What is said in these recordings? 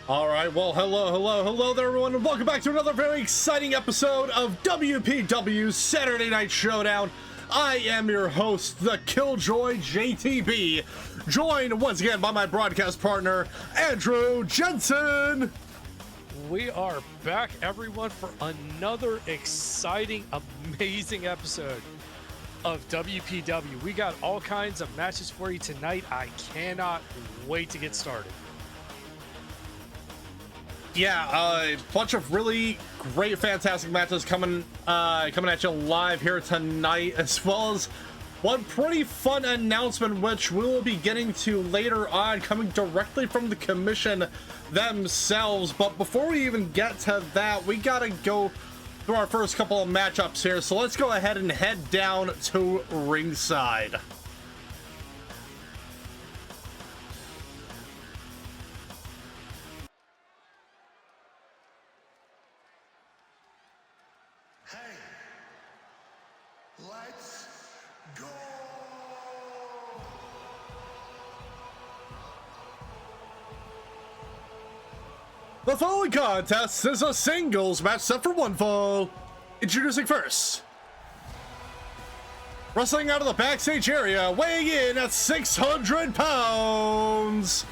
All right, well, hello there, everyone, and welcome back to another very exciting episode of WPW Saturday Night Showdown. I am your host, the Killjoy JTB, joined once again by my broadcast partner, Andrew Jensen. We are back, everyone, for another exciting, amazing episode of WPW. We got all kinds of matches for you tonight. I cannot wait to get started. Yeah, a bunch of really great, fantastic matches coming at you live here tonight, as well as one pretty fun announcement, which we will be getting to later on, coming directly from the commission themselves. But before we even get to that, we gotta go through our first couple of matchups here. So let's go ahead and head down to ringside. The following contest is a singles match set for one fall. Introducing first, wrestling out of the backstage area, weighing in at 600 pounds,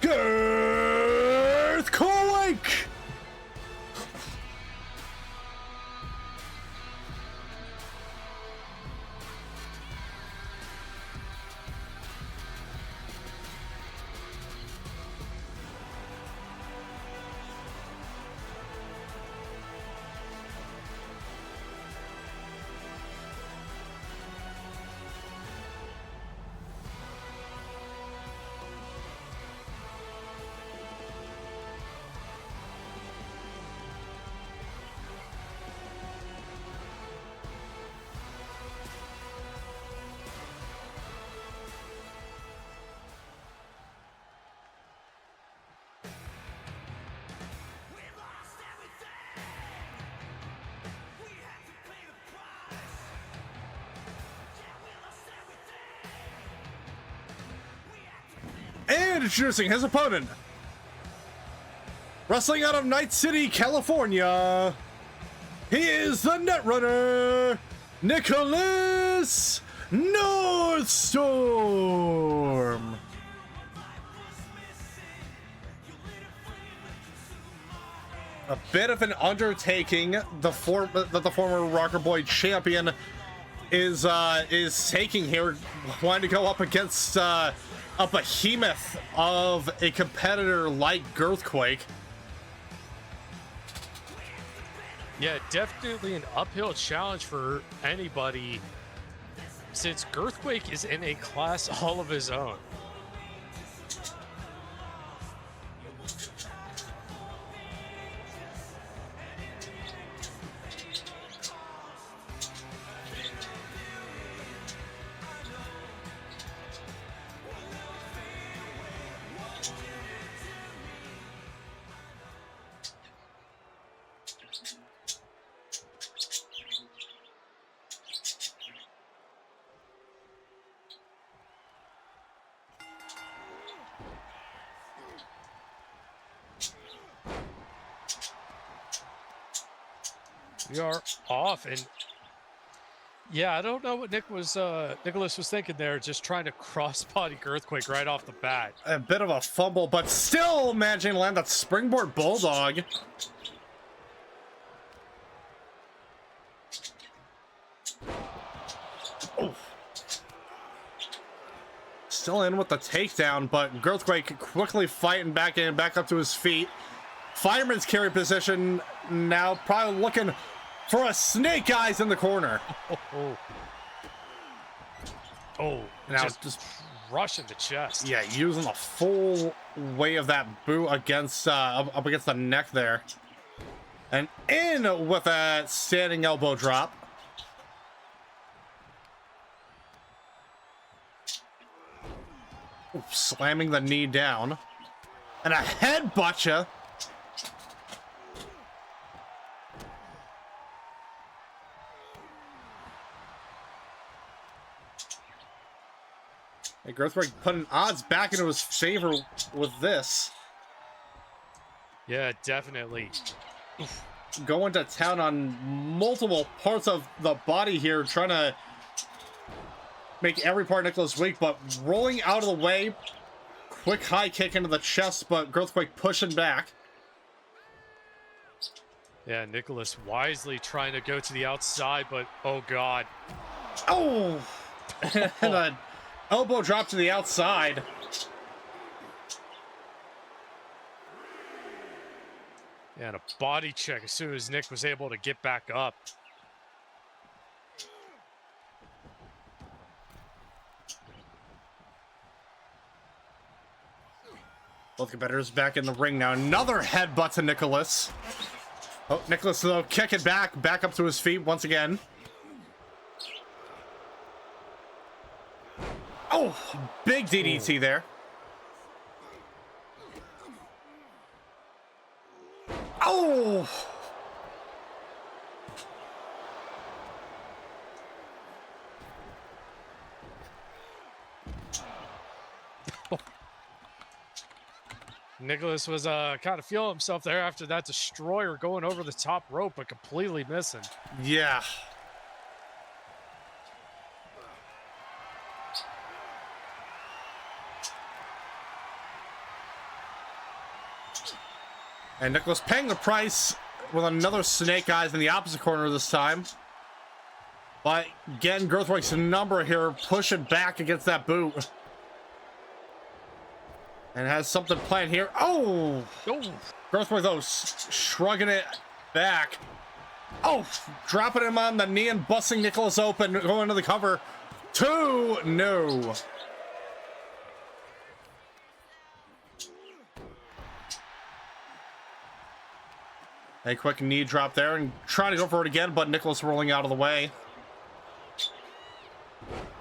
Girthquake. And introducing his opponent, wrestling out of Night City, California, he is the Netrunner, Nicolas Northstorm. A bit of an undertaking. The former Rocker Boy champion is taking here, wanting to go up against a behemoth of a competitor like Girthquake. Yeah, definitely an uphill challenge for anybody, since Girthquake is in a class all of his own. We are off, and yeah, I don't know what Nicolas was thinking there, just trying to cross-body Girthquake right off the bat. A bit of a fumble, but still managing to land that springboard bulldog. Oh. Still in with the takedown, but Girthquake quickly fighting back in, back up to his feet. Fireman's carry position now, probably looking for a snake eyes in the corner. Oh, now just rushing the chest. Yeah, using the full weight of that boot against up against the neck there, and in with a standing elbow drop. Ooh, slamming the knee down, and a headbutt. Hey, Girthquake putting odds back into his favor with this. Yeah, definitely. Going to town on multiple parts of the body here, trying to make every part of Nicolas weak, but rolling out of the way. Quick high kick into the chest, but Girthquake pushing back. Yeah, Nicolas wisely trying to go to the outside, but oh god. Oh! And an elbow drop to the outside. Yeah, and a body check as soon as Nick was able to get back up. Both competitors back in the ring now. Another headbutt to Nicolas. Oh, Nicolas, though, kicking back up to his feet once again. Oh, big DDT there. Oh! Nicolas was kind of feeling himself there after that destroyer going over the top rope, but completely missing. Yeah. And Nicolas paying the price with another snake eyes in the opposite corner this time. But again, Girthquake's number here, pushing back against that boot. And has something planned here. Oh! Girthquake, though, shrugging it back. Oh! Dropping him on the knee and busting Nicolas open, going to the cover. 2! No. A quick knee drop there and trying to go for it again, but Nicolas rolling out of the way.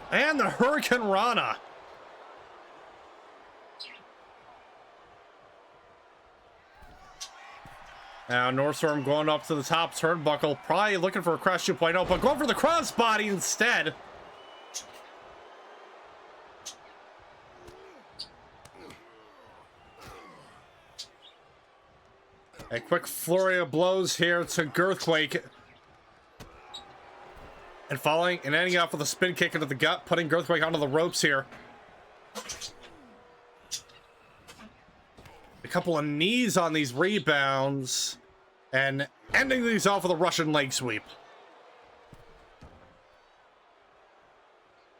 And the Hurricane Rana. Now Northstorm going up to the top turnbuckle, probably looking for a Crash 2.0, but going for the crossbody instead. A quick flurry of blows here to Girthquake. And following and ending up with a spin kick into the gut, putting Girthquake onto the ropes here. A couple of knees on these rebounds. And ending these off with a Russian leg sweep.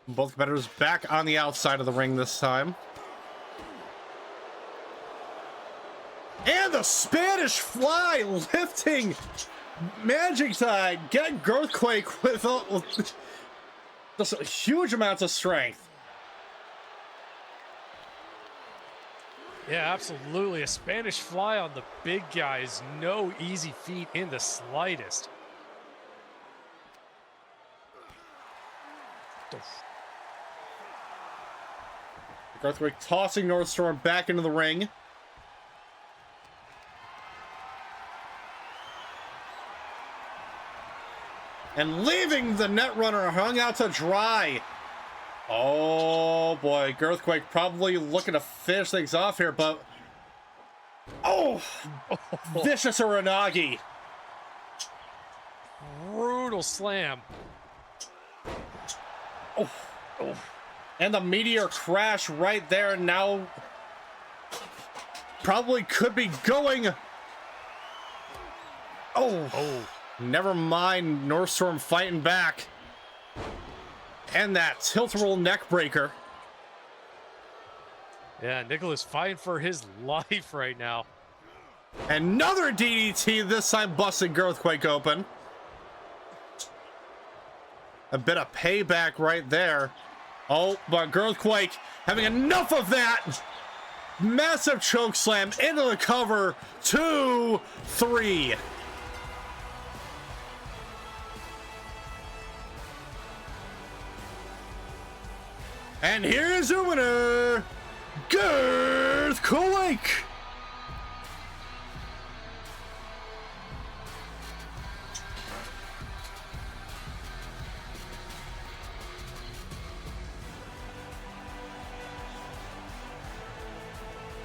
Both competitors back on the outside of the ring this time. And the Spanish Fly lifting, managing to get Girthquake with just huge amounts of strength. Yeah, absolutely. A Spanish Fly on the big guy is no easy feat in the slightest. Girthquake tossing Northstorm back into the ring. And leaving the Netrunner hung out to dry. Oh boy, Girthquake probably looking to finish things off here, but oh, vicious Uranagi. Brutal slam. Oh, and the meteor crash right there now. Probably could be going. Oh. Never mind, Northstorm fighting back. And that tilt-a-roll neck breaker. Yeah, Nicolas fighting for his life right now. Another DDT, this time busting Girthquake open. A bit of payback right there. Oh, but Girthquake having enough of that. Massive choke slam into the cover. 2, 3. And here's your winner, Girthquake.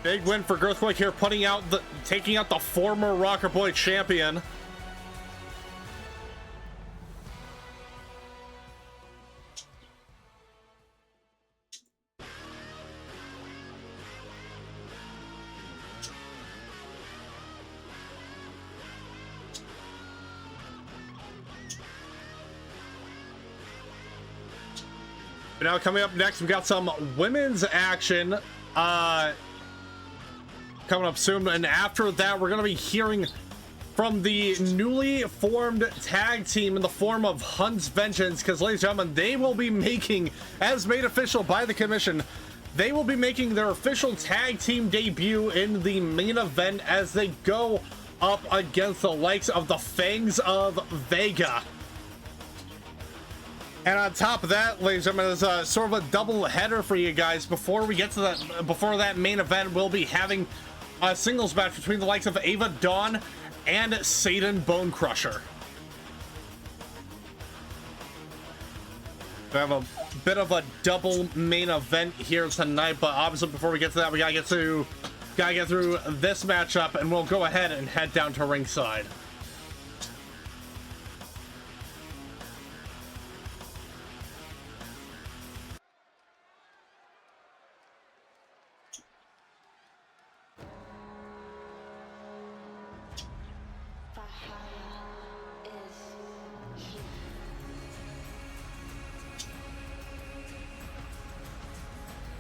Big win for Girthquake here, taking out the former Rocker Boy champion. But now coming up next, we got some women's action coming up soon, and after that we're going to be hearing from the newly formed tag team in the form of Hunt's Vengeance, because ladies and gentlemen, they will be making, as made official by the commission, they will be making their official tag team debut in the main event as they go up against the likes of the Fangs of Vega. And on top of that, ladies and gentlemen, there's sort of a double header for you guys. Before we get to that, before that main event, we'll be having a singles match between the likes of Ava Dawn and Sayden Bonecrusher. We have a bit of a double main event here tonight, but obviously before we get to that, we gotta get through this matchup, and we'll go ahead and head down to ringside.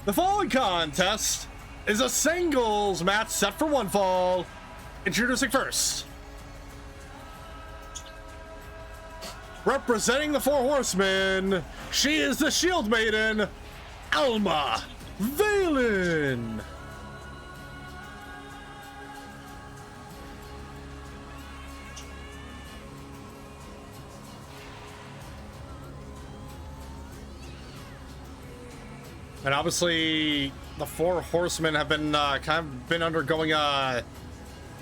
The following contest is a singles match set for one fall. Introducing first, representing the Four Horsemen, she is the Shield Maiden, Alma, Valen. And obviously, the Four Horsemen have been kind of been undergoing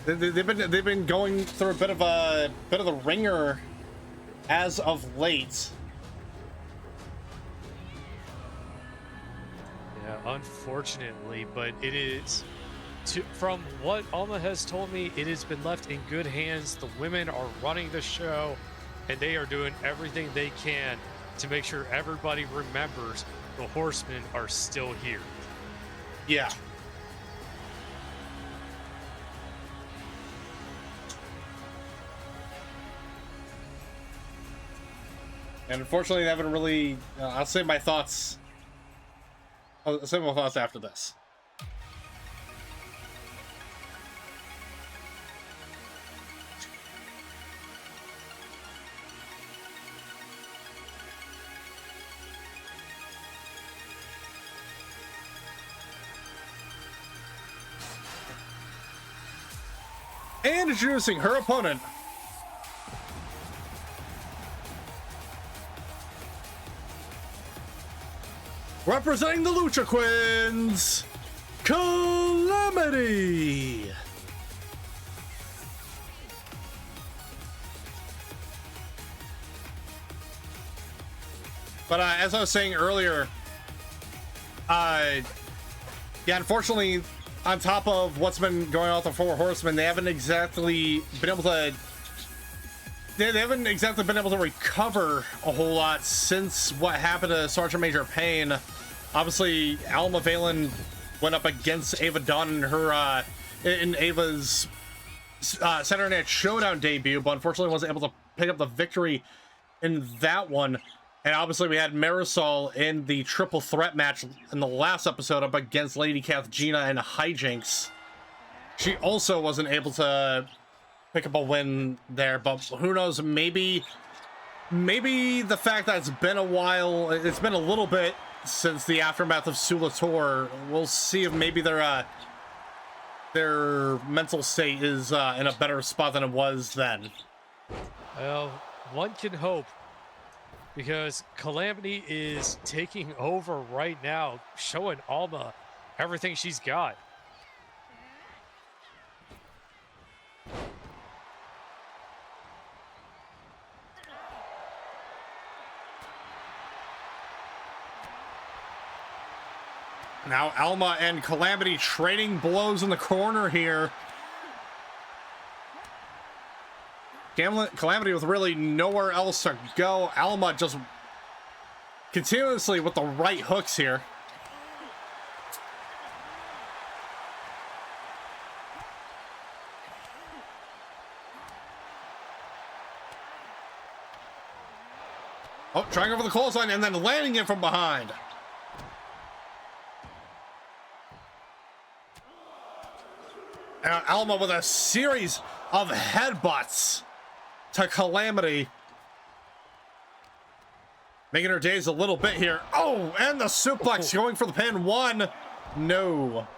they've been going through a bit of the ringer as of late. Yeah, unfortunately, but it is from what Alma has told me, it has been left in good hands. The women are running the show, and they are doing everything they can to make sure everybody remembers the Horsemen are still here. Yeah. And unfortunately, they haven't really. I'll save my thoughts. I'll save my thoughts after this. And introducing her opponent, representing the Lucha Queens, Cal-Amity. But as I was saying earlier, yeah, unfortunately, on top of what's been going on with the Four Horsemen, they haven't exactly been able to. They haven't exactly been able to recover a whole lot since what happened to Sergeant Major Payne. Obviously, Alma Valen went up against Ava Dawn in her in Ava's Saturday Night Showdown debut, but unfortunately wasn't able to pick up the victory in that one. And obviously we had Marisol in the triple threat match in the last episode up against Lady Kath, Gina, and Hijinks. She also wasn't able to pick up a win there, but who knows, maybe the fact that it's been a while, it's been a little bit since the aftermath of Sula Tour, we'll see if maybe their mental state is in a better spot than it was then. Well, one can hope, because Cal-Amity is taking over right now, showing Alma everything she's got. Now Alma and Cal-Amity trading blows in the corner here. Cal-Amity with really nowhere else to go. Alma just continuously with the right hooks here. Oh, trying over the clothesline and then landing it from behind. And Alma with a series of headbutts to Cal-Amity, making her days a little bit here. Oh, and the suplex going for the pin. One, no.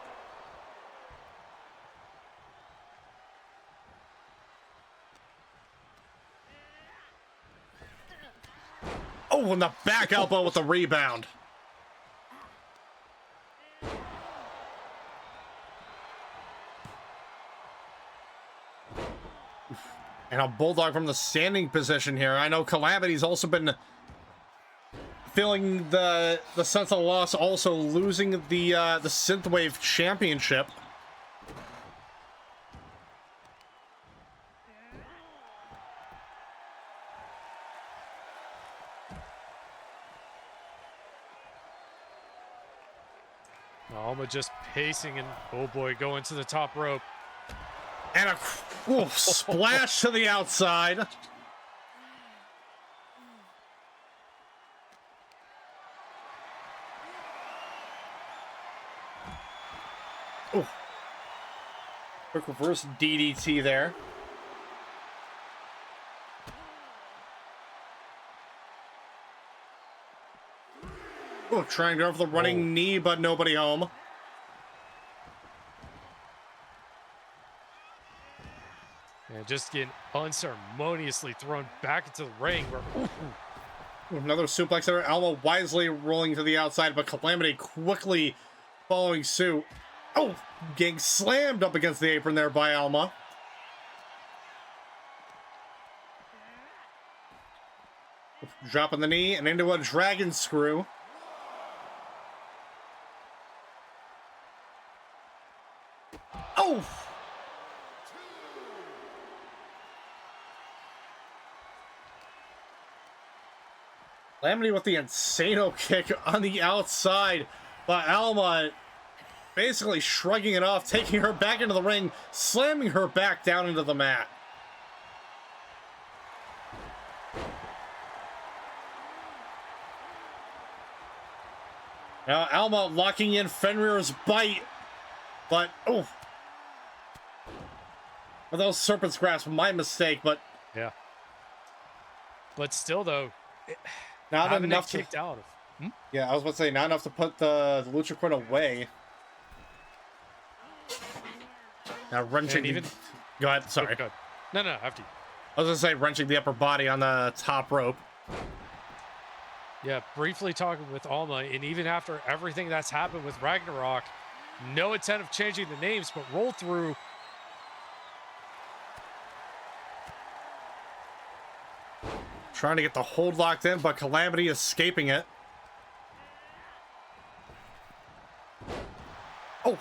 Oh, and the back elbow with the rebound. And a bulldog from the standing position here. I know Cal-Amity's also been feeling the sense of loss, also losing the Synthwave Championship. Alma just pacing and, oh boy, going to the top rope. And a splash to the outside. Ooh. Quick reverse DDT there. Ooh, trying to go for the running knee, but nobody home. And just getting unceremoniously thrown back into the ring. Another suplex there. Alma wisely rolling to the outside, but Cal-Amity quickly following suit. Oh, getting slammed up against the apron there by Alma. Dropping the knee and into a dragon screw. Oh! Cal-Amity with the Insano kick on the outside, but Alma basically shrugging it off, taking her back into the ring, slamming her back down into the mat. Now Alma locking in Fenrir's bite, but oh, well, those serpent's grasp, my mistake, but yeah. But still, though, not enough kicked out of. Yeah, I was about to say not enough to put the Lucha Queen away. Now wrenching. Even... Go ahead. Sorry. Go ahead. No, after you. I was gonna say wrenching the upper body on the top rope. Yeah, briefly talking with Alma, and even after everything that's happened with Ragnarok, no intent of changing the names, but roll through. Trying to get the hold locked in, but Cal-Amity escaping it. Oh.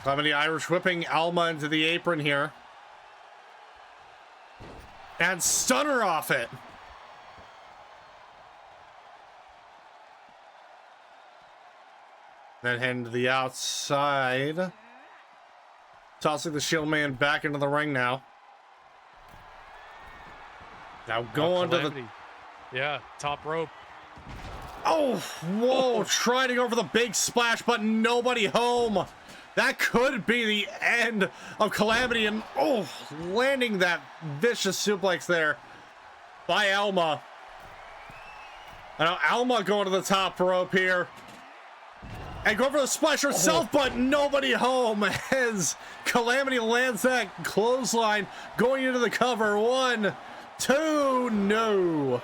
Cal-Amity Irish whipping Alma into the apron here. And stunner off it. Then heading to the outside. Tossing the Shield Man back into the ring now. Now going to the... Yeah, top rope. Oh, whoa, trying to go for the big splash, but nobody home. That could be the end of Cal-Amity, and oh, landing that vicious suplex there by Alma. And now Alma going to the top rope here. And go for the splash herself, but nobody home as Cal-Amity lands that clothesline going into the cover. 1, 2, no.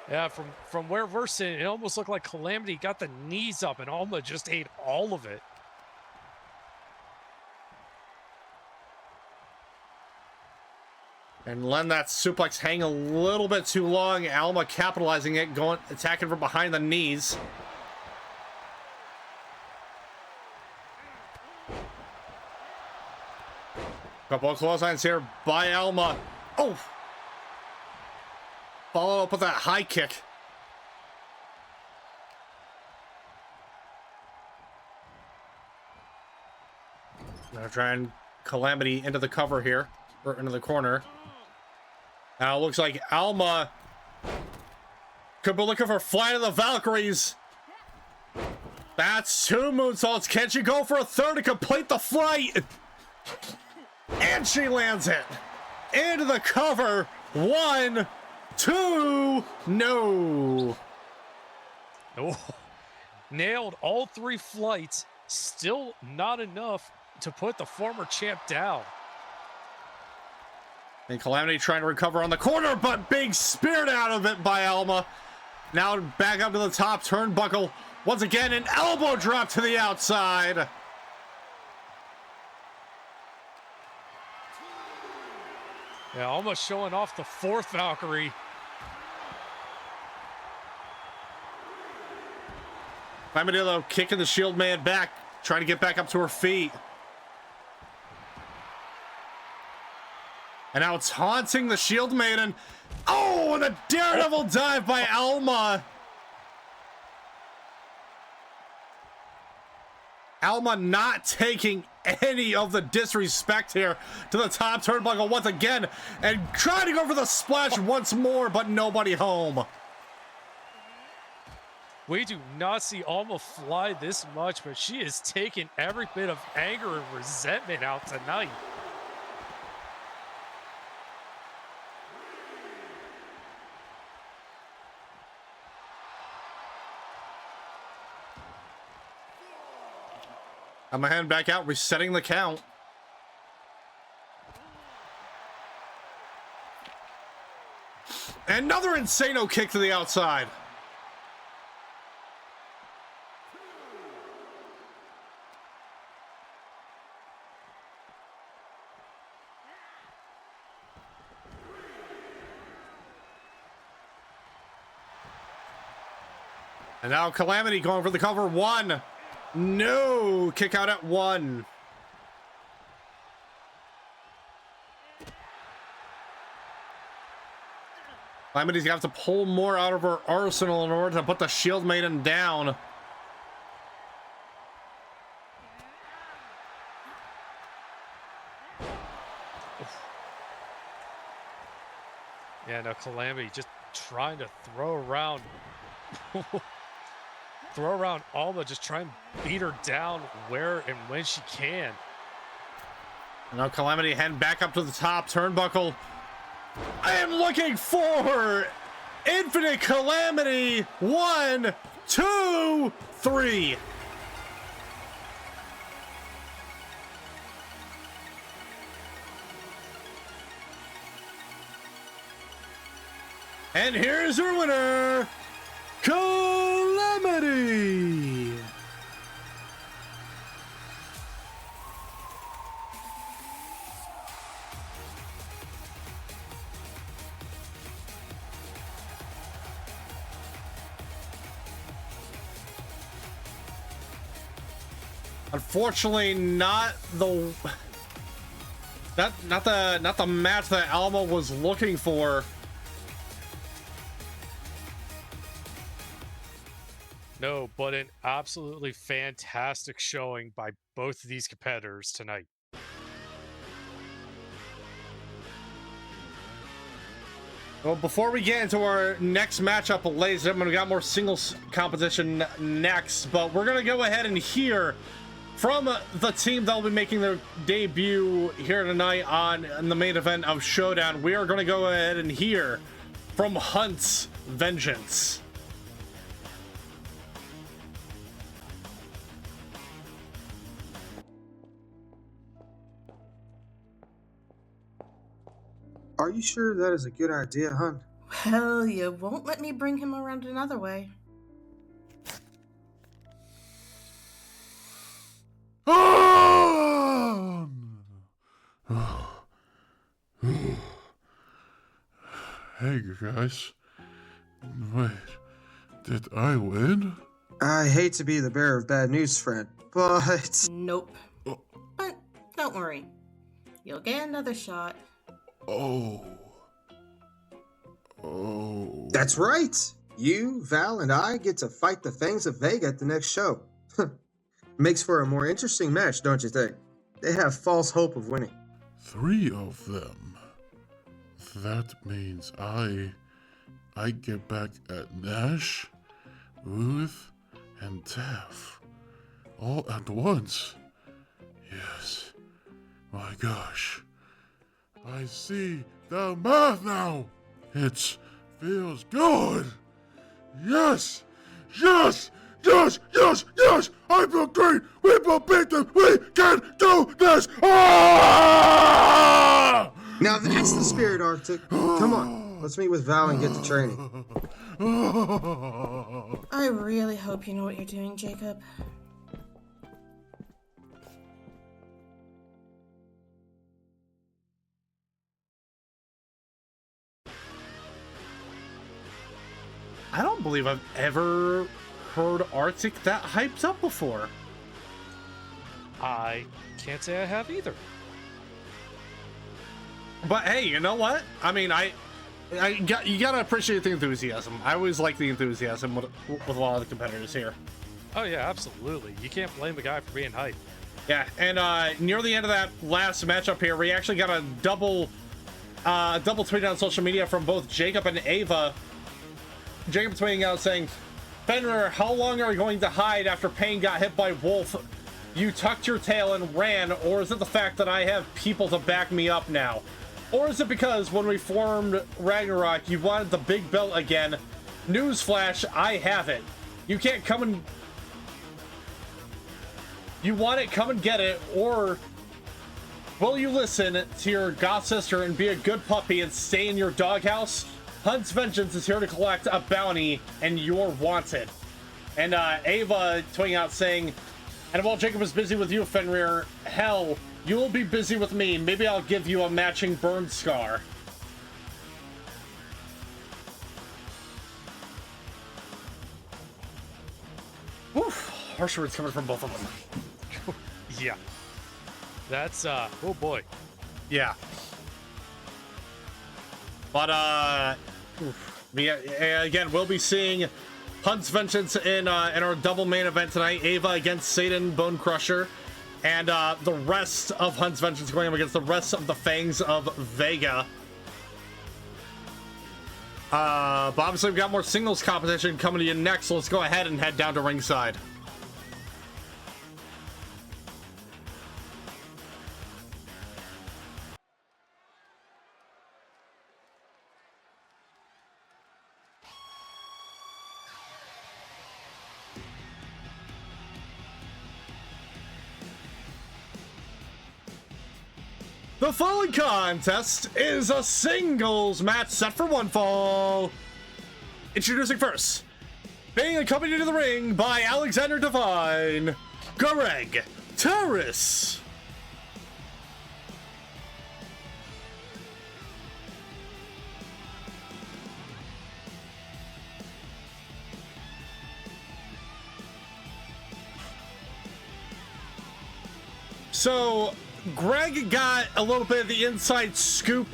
Yeah, from where we're sitting, it almost looked like Cal-Amity got the knees up and Alma just ate all of it. And letting that suplex hang a little bit too long. Alma capitalizing it, attacking from behind the knees. Couple of clotheslines here by Alma. Oh! Follow up with that high kick. Gonna try and Cal-Amity into the cover here, or into the corner. Now it looks like Alma could be looking for Flight of the Valkyries. That's 2 moonsaults. Can she go for a third to complete the flight? And she lands it. Into the cover. 1, 2, no. Oh, nailed all 3 flights. Still not enough to put the former champ down. And Cal-Amity trying to recover on the corner, but big speared out of it by Alma. Now back up to the top turnbuckle. Once again, an elbow drop to the outside. Yeah, almost showing off the 4th Valkyrie. Cal-Amity though kicking the Shield man back, trying to get back up to her feet. And now it's haunting the Shield Maiden. Oh, and a daredevil dive by Alma. Alma not taking any of the disrespect here to the top turnbuckle once again. And trying to go for the splash once more, but nobody home. We do not see Alma fly this much, but she is taking every bit of anger and resentment out tonight. I'm gonna hand back out, resetting the count. Another Insano kick to the outside. And now Cal-Amity going for the cover. 1. No! Kick out at 1. Cal-Amity's gonna have to pull more out of her arsenal in order to put the Shield Maiden down. Yeah, no, Cal-Amity just trying to throw around Alma, just try and beat her down where and when she can. And now Cal-Amity heading back up to the top turnbuckle. I am looking for Infinite Cal-Amity. 1, 2, 3. And here's your winner, Cal-Amity. Unfortunately, not the match that Alma was looking for. No, but an absolutely fantastic showing by both of these competitors tonight. Well, before we get into our next matchup, ladies and gentlemen, we got more singles competition next, but we're gonna go ahead and hear from the team that will be making their debut here tonight on the main event of Showdown. We are gonna go ahead and hear from Hunt's Vengeance. Are you sure that is a good idea, Hunt? Well, you won't let me bring him around another way. Hey guys. Wait, did I win? I hate to be the bearer of bad news, friend, but... Nope. But don't worry. You'll get another shot. Oh. That's right! You, Val, and I get to fight the Fangs of Vega at the next show. Makes for a more interesting match, don't you think? They have false hope of winning. 3 of them. That means I get back at Nash, Ruth, and Taff. All at once. Yes. My gosh. I see the math now. It feels good. Yes. Yes. Yes. Yes. Yes. I feel great. We will beat them. We can do this. Ah! Now that's the spirit, Arctic. Come on, let's meet with Val and get to training. I really hope you know what you're doing, Jacob. I don't believe I've ever heard Arctic that hyped up before. I can't say I have either. But hey, you know what? I mean, you gotta appreciate the enthusiasm. I always like the enthusiasm with a lot of the competitors here. Oh yeah, absolutely. You can't blame the guy for being hyped. Yeah, and near the end of that last matchup here, we actually got a double tweet on social media from both Jacob and Ava. Jacob tweeting out saying, "Fenrir, how long are you going to hide after Payne got hit by Wolf? You tucked your tail and ran, or is it the fact that I have people to back me up now? Or is it because when we formed Ragnarok, you wanted the big belt again? Newsflash, I have it. You can't come and... You want it, come and get it, or... Will you listen to your god sister and be a good puppy and stay in your doghouse? Hunt's Vengeance is here to collect a bounty, and you're wanted." And Ava tweeting out saying, "And while Jacob is busy with you, Fenrir, hell, you will be busy with me. Maybe I'll give you a matching burn scar." Woof. Harsh words coming from both of them. Yeah. That's, oh boy. Yeah. But, again, we'll be seeing Hunt's Vengeance in our double main event tonight. Ava against Sayden Bonecrusher. And the rest of Hunt's Vengeance going up against the rest of the Fangs of Vega. But obviously we've got more singles competition coming to you next, so let's go ahead and head down to ringside. The following contest is a singles match set for one fall. Introducing first, being accompanied to the ring by Alexander Divine, Greg Terrace. So, Greg got a little bit of the inside scoop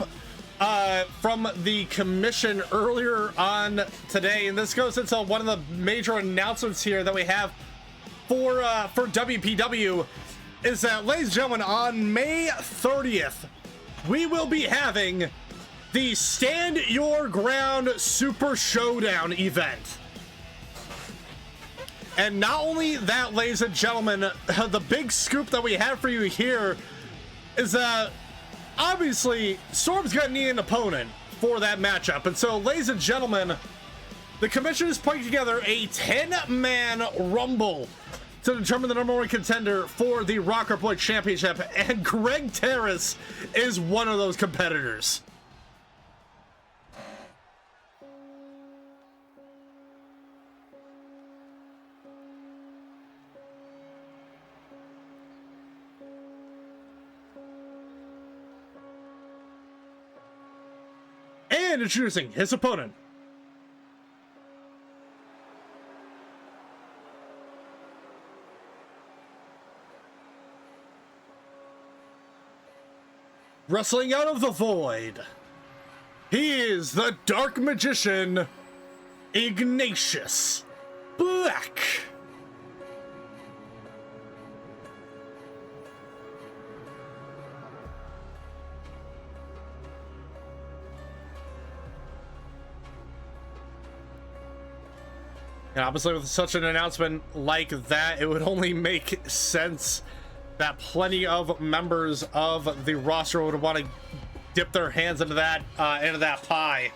from the commission earlier on today, and this goes into one of the major announcements here that we have for WPW, is that, ladies and gentlemen, on May 30th, we will be having the Stand Your Ground Super Showdown event. And not only that, ladies and gentlemen, the big scoop that we have for you here is that obviously Storm's gonna need an opponent for that matchup. And so, ladies and gentlemen, the commission is putting together a 10-man rumble to determine the #1 contender for the Rocker Boy Championship, and Greg Terrace is one of those competitors. And introducing his opponent. Wrestling out of the void, he is the Dark Magician, Ignatius Black. And obviously with such an announcement like that, it would only make sense that plenty of members of the roster would want to dip their hands into that pie.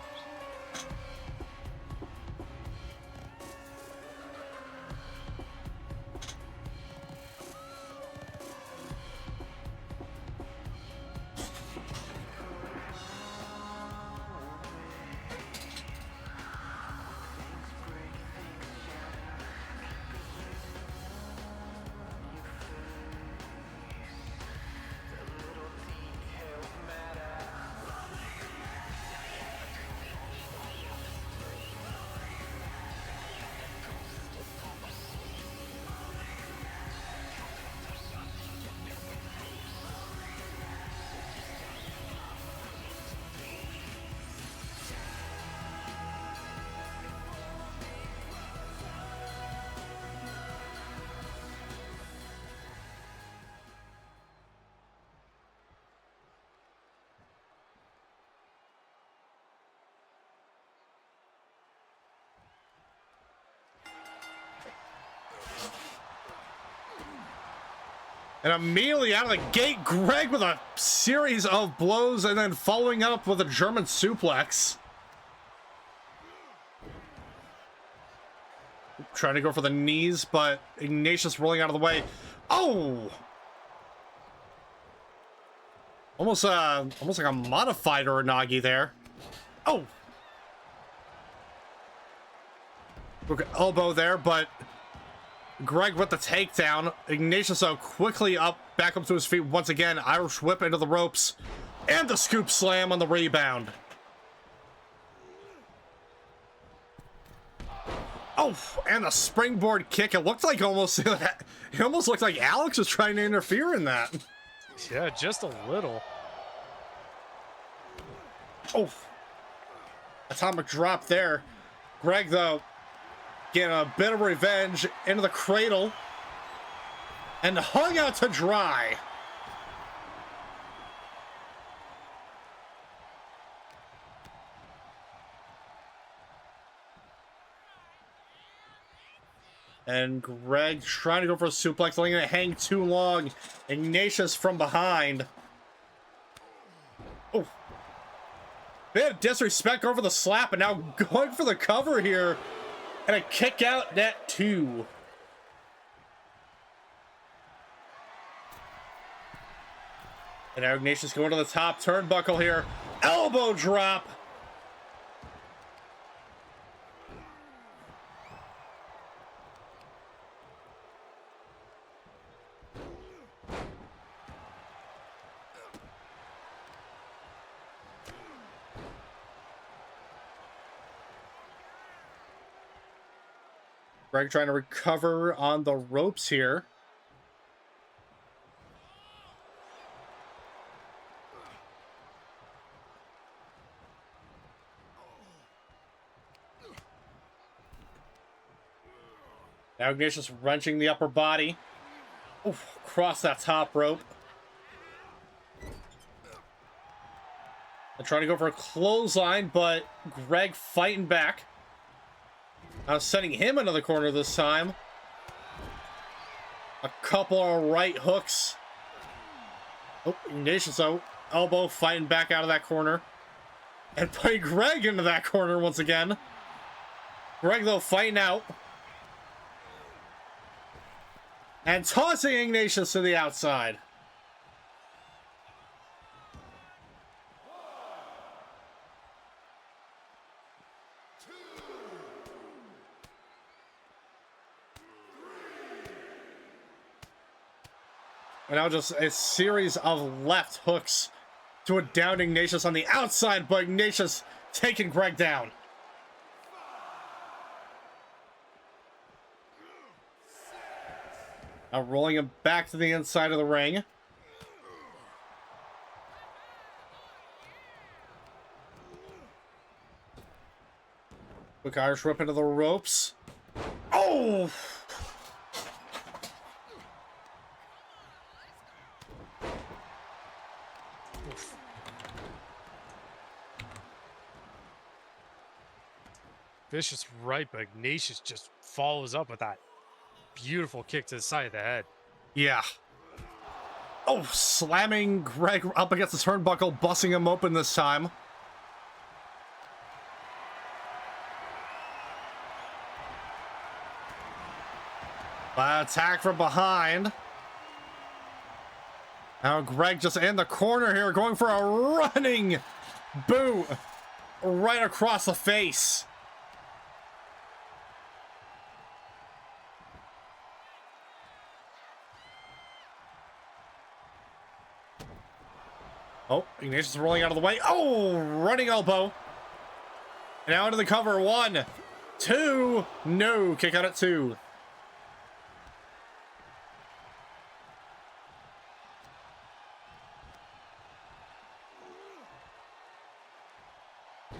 And immediately out of the gate, Greg with a series of blows and then following up with a German suplex. Trying to go for the knees, but Ignatius rolling out of the way. Oh! Almost like a modified Uranagi there. Oh! Okay, elbow there, but Greg with the takedown. Ignatius though quickly back up to his feet once again. Irish whip into the ropes. And the scoop slam on the rebound. Oh, and the springboard kick. It looked like almost, it almost looked like Alex was trying to interfere in that. Yeah, just a little. Oh, atomic drop there. Greg though, getting a bit of revenge into the cradle and hung out to dry. And Greg trying to go for a suplex, letting it hang too long. Ignatius from behind. Oh. Bit of disrespect over the slap, and now going for the cover here. And a kick out net 2. And now Ignatius going to the top turnbuckle here. Elbow drop. Greg trying to recover on the ropes here. Now Ignatius wrenching the upper body. Oof, across that top rope. And trying to go for a clothesline, but Greg fighting back. Sending him into the corner this time. A couple of right hooks. Oh, Ignatius, though, elbow fighting back out of that corner. And putting Greg into that corner once again. Greg, though, fighting out. And tossing Ignatius to the outside. And now just a series of left hooks to a down Ignatius on the outside, but Ignatius taking Greg down. Now rolling him back to the inside of the ring. Quick Irish whip into the ropes. Oh! Vicious right, but Ignatius just follows up with that beautiful kick to the side of the head. Yeah. Oh, slamming Greg up against the turnbuckle, busting him open this time. Attack from behind. Now Greg just in the corner here, going for a running boot right across the face. Oh, Ignatius is rolling out of the way. Oh, running elbow. And now into the cover. 1, 2. No, kick out at 2.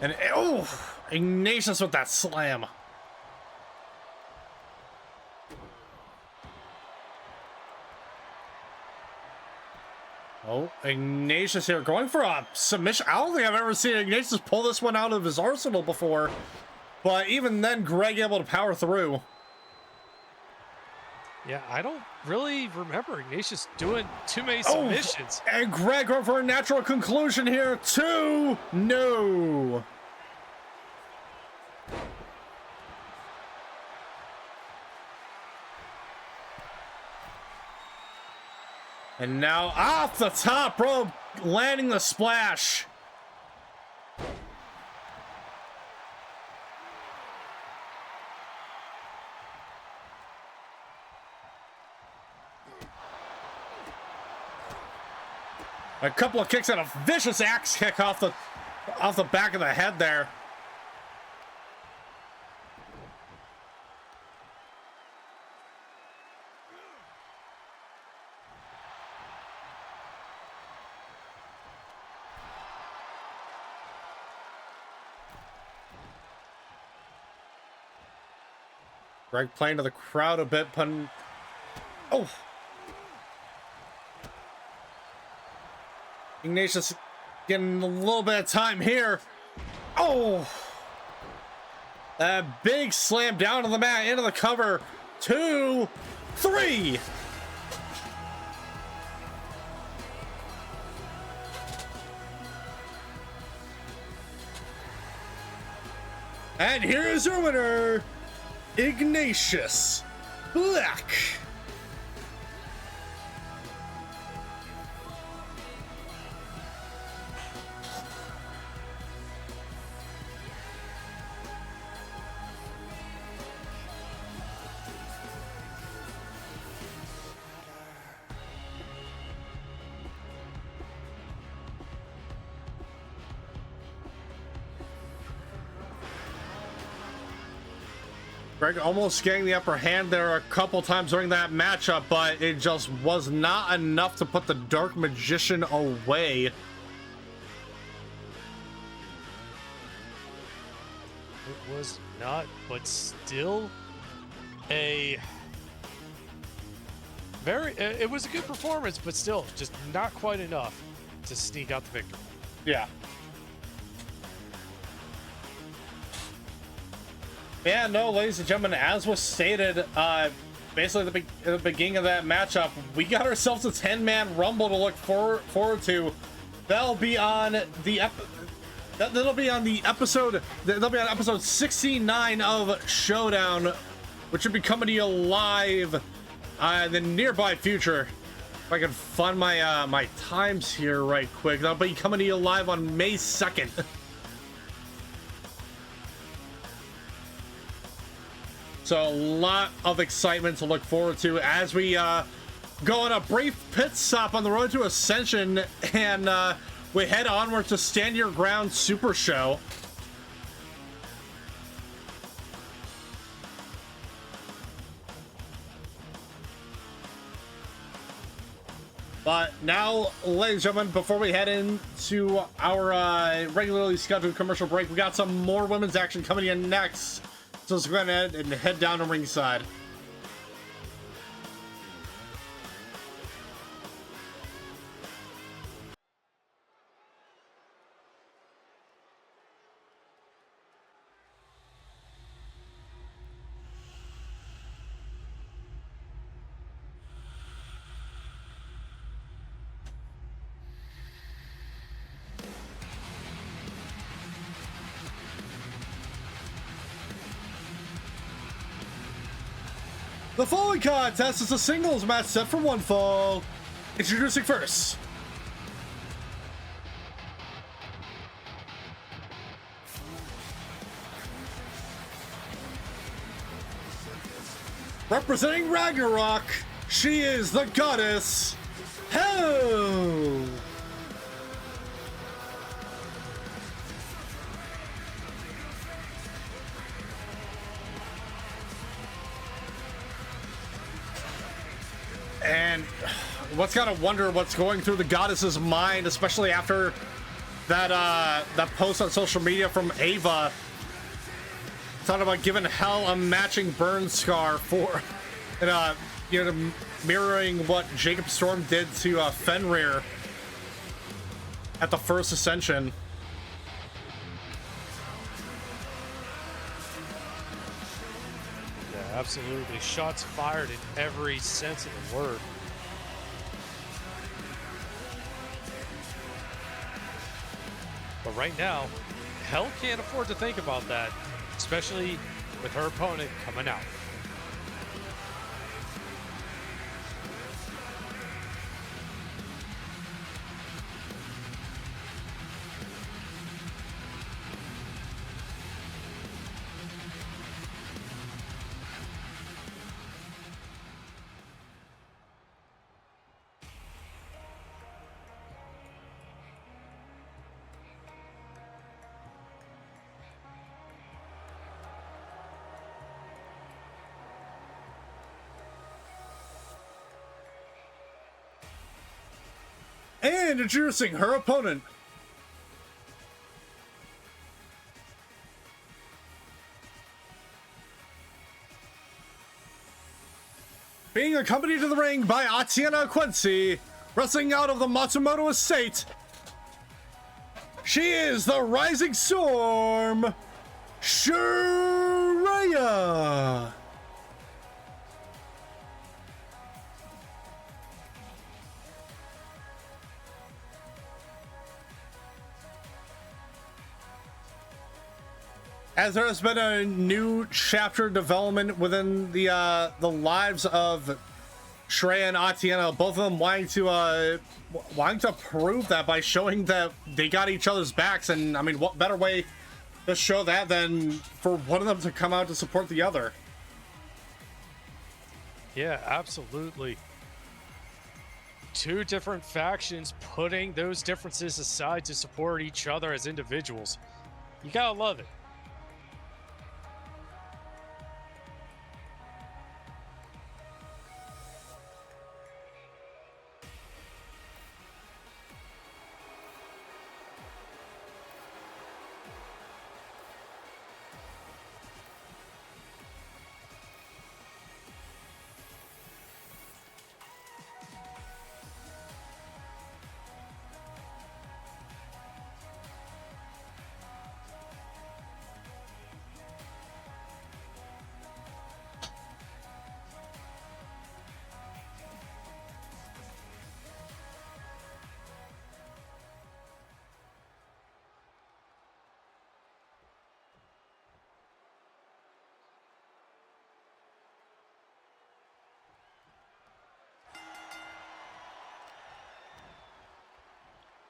And oh, Ignatius with that slam. Oh, Ignatius here going for a submission. I don't think I've ever seen Ignatius pull this one out of his arsenal before. But even then, Greg able to power through. Yeah, I don't really remember Ignatius doing too many submissions. And Greg going for a natural conclusion here. 2. No. And now off the top rope, landing the splash. A couple of kicks and a vicious axe kick off the back of the head there. Greg playing to the crowd a bit, putting... Oh! Ignatius getting a little bit of time here. Oh! A big slam down to the mat, into the cover. 2, 3! And here is your winner, Ignatius Black. Greg almost getting the upper hand there a couple times during that matchup, but it just was not enough to put the Dark Magician away. It was not, but still a very... It was a good performance, but still just not quite enough to sneak out the victory. Yeah. Yeah, no, ladies and gentlemen, as was stated, basically at the beginning of that matchup, we got ourselves a 10-man Rumble to look forward to. That'll be on the episode 69 of Showdown, which will be coming to you live in the nearby future. If I can find my my times here right quick, that'll be coming to you live on May 2nd. So a lot of excitement to look forward to as we go on a brief pit stop on the road to Ascension, and we head onward to Stand Your Ground Super Show. But now, ladies and gentlemen, before we head into our regularly scheduled commercial break, we got some more women's action coming in next. So let's go ahead and head down to ringside. The following contest is a singles match set for one fall. Introducing first, representing Ragnarok, she is the goddess Hel. And what's gotta wonder what's going through the goddess's mind, especially after that that post on social media from Ava talking about giving Hel a matching burn scar for, and you know, mirroring what Jacob Storm did to Fenrir at the first Ascension. Absolutely. Shots fired in every sense of the word. But right now, Hel can't afford to think about that, especially with her opponent coming out. And introducing her opponent, being accompanied to the ring by Atiana Quincy, wrestling out of the Matsumoto estate, she is the Rising Storm, Shuria. As there has been a new chapter development within the lives of Shuria and Atiana, both of them wanting to prove that by showing that they got each other's backs. And I mean, what better way to show that than for one of them to come out to support the other? Yeah, absolutely. Two different factions putting those differences aside to support each other as individuals. You gotta love it.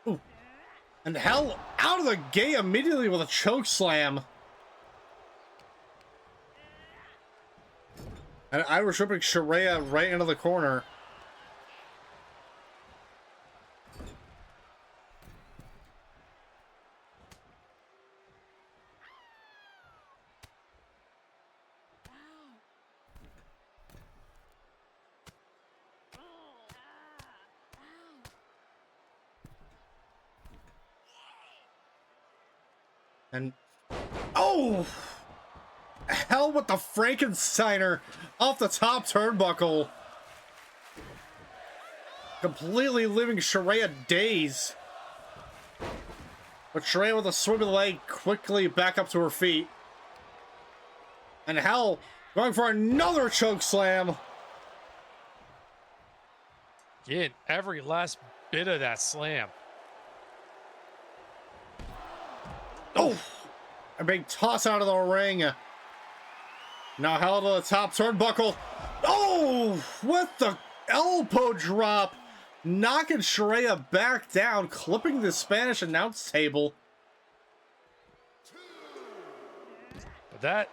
Ooh. And Hel out of the gate immediately with a choke slam. And Irish whipping Shuria right into the corner. And oh, Hel with the Frankensteiner off the top turnbuckle, completely leaving Shuria dazed. But Shuria with a swing of the leg quickly back up to her feet. And Hel going for another choke slam. Getting every last bit of that slam. Oh, a big toss out of the ring. Now Hel to the top turnbuckle. Oh, with the elbow drop, knocking Shuria back down, clipping the Spanish announce table. But that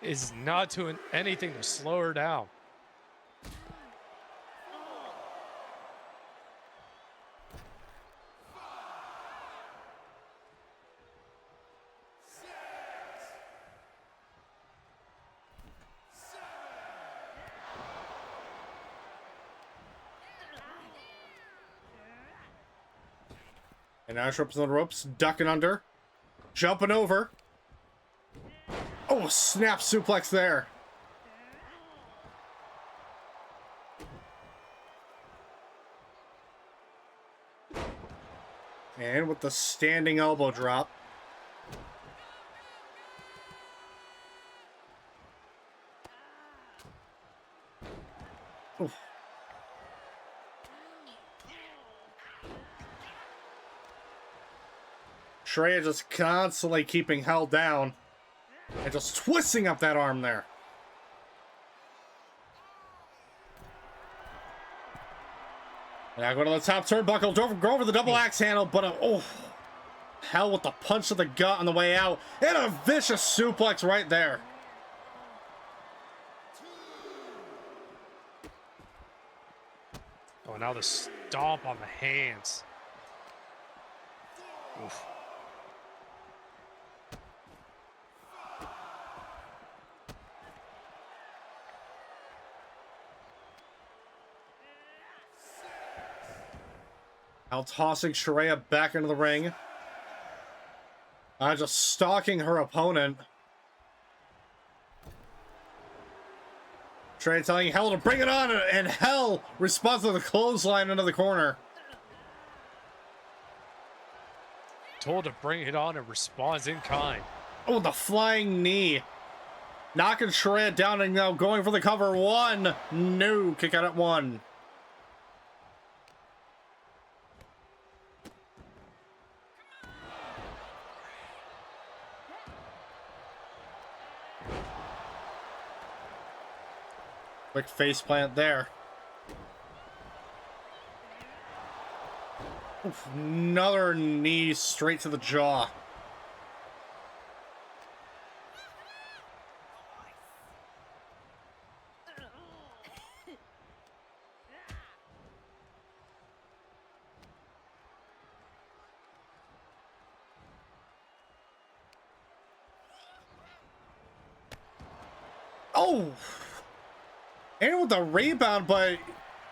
is not doing anything to slow her down. And now she rips on the ropes, ducking under, jumping over. Oh, snap suplex there. And with the standing elbow drop. Oof. Shuria just constantly keeping Hel down and just twisting up that arm there. Now go to the top turnbuckle, go over the double axe handle, but oh, Hel with the punch to the gut on the way out, and a vicious suplex right there. Oh, now the stomp on the hands. Oof. Hel tossing Shuria back into the ring. Just stalking her opponent. Shuria telling Hel to bring it on, and Hel responds to the clothesline into the corner. Told to bring it on and responds in kind. Oh, the flying knee. Knocking Shuria down and now going for the cover. One. No. Kick out at one. Quick face plant there. Oof, another knee straight to the jaw. Oh! And with the rebound, but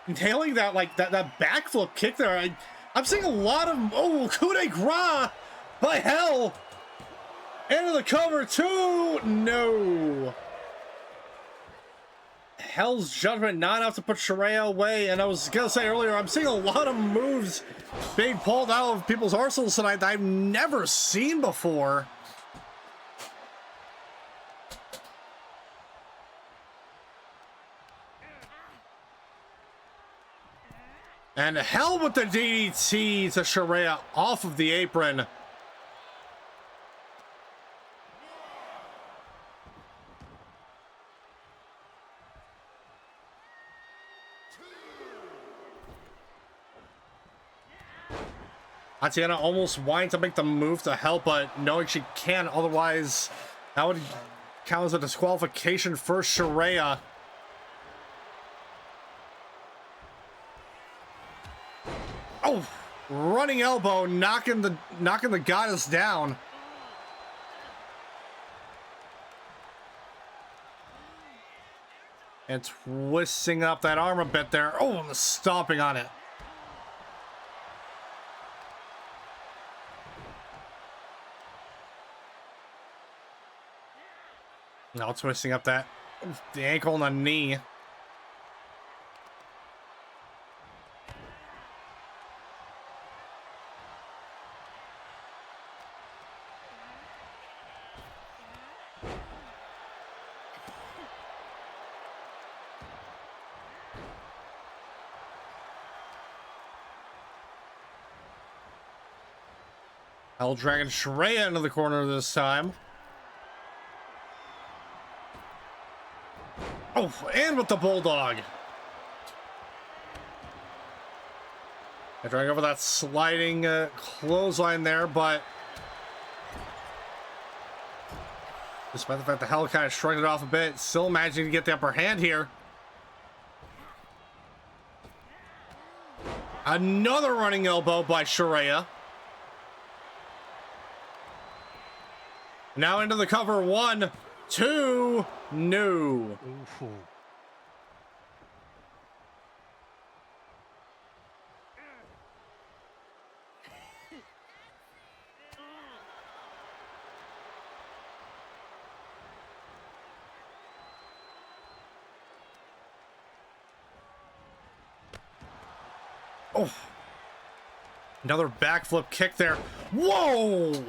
nailing that, like, that backflip kick there. I'm seeing a lot of, oh, coup de grace by Hel. Into the cover, too. No. Hel's judgment not enough to put Shuria away. And I was going to say earlier, I'm seeing a lot of moves being pulled out of people's arsenals tonight that I've never seen before. And Hel with the DDT to Shuria off of the apron. Tatiana almost wanting to make the move to Hel, but knowing she can't, otherwise that would count as a disqualification for Shuria. Oh, running elbow, knocking the goddess down. And twisting up that arm a bit there. Oh, and the stomping on it. Now twisting up the ankle and the knee. Hel dragging Shuria into the corner this time. Oh, and with the bulldog. I drag over that sliding clothesline there, but despite the fact that Hel kind of shrugged it off a bit, still managing to get the upper hand here. Another running elbow by Shuria. Now into the cover. 1, 2, no. Ooh. Oh. Another backflip kick there. Whoa!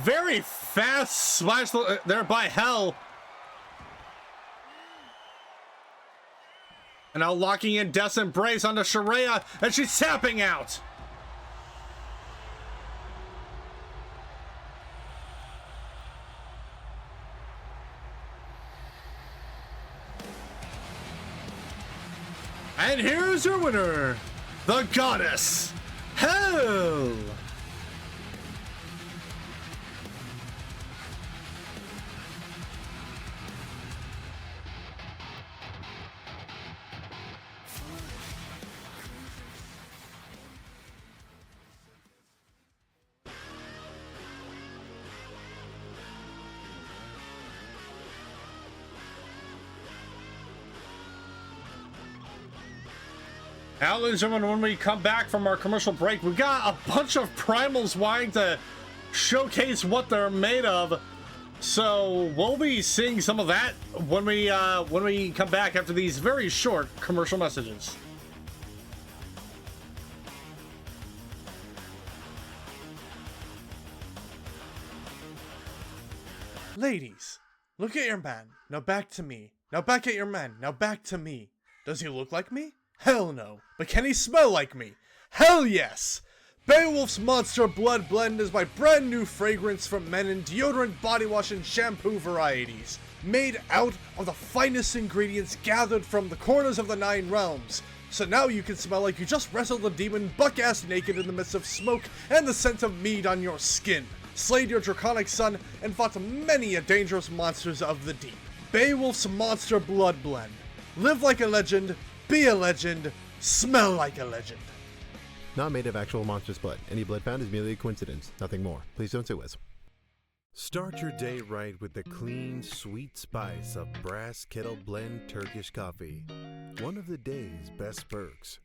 Very fast smash there by Hel. And now locking in Death's Embrace onto Shuria, and she's tapping out. And here's your winner, the goddess, Hel. Now, ladies and gentlemen, when we come back from our commercial break, we got a bunch of primals wanting to showcase what they're made of. So we'll be seeing some of that when we come back after these very short commercial messages. Ladies, look at your man. Now back to me. Now back at your man. Now back to me. Does he look like me? Hell no. But can he smell like me? Hell yes! Beowulf's Monster Blood Blend is my brand new fragrance for men in deodorant, body wash, and shampoo varieties. Made out of the finest ingredients gathered from the corners of the 9 realms. So now you can smell like you just wrestled a demon buck-ass naked in the midst of smoke and the scent of mead on your skin. Slayed your draconic son and fought many a dangerous monsters of the deep. Beowulf's Monster Blood Blend. Live like a legend. Be a legend, smell like a legend. Not made of actual monster's blood. Any blood found is merely a coincidence, nothing more. Please don't sue us. Start your day right with the clean, sweet spice of Brass Kettle Blend Turkish coffee. One of the day's best perks.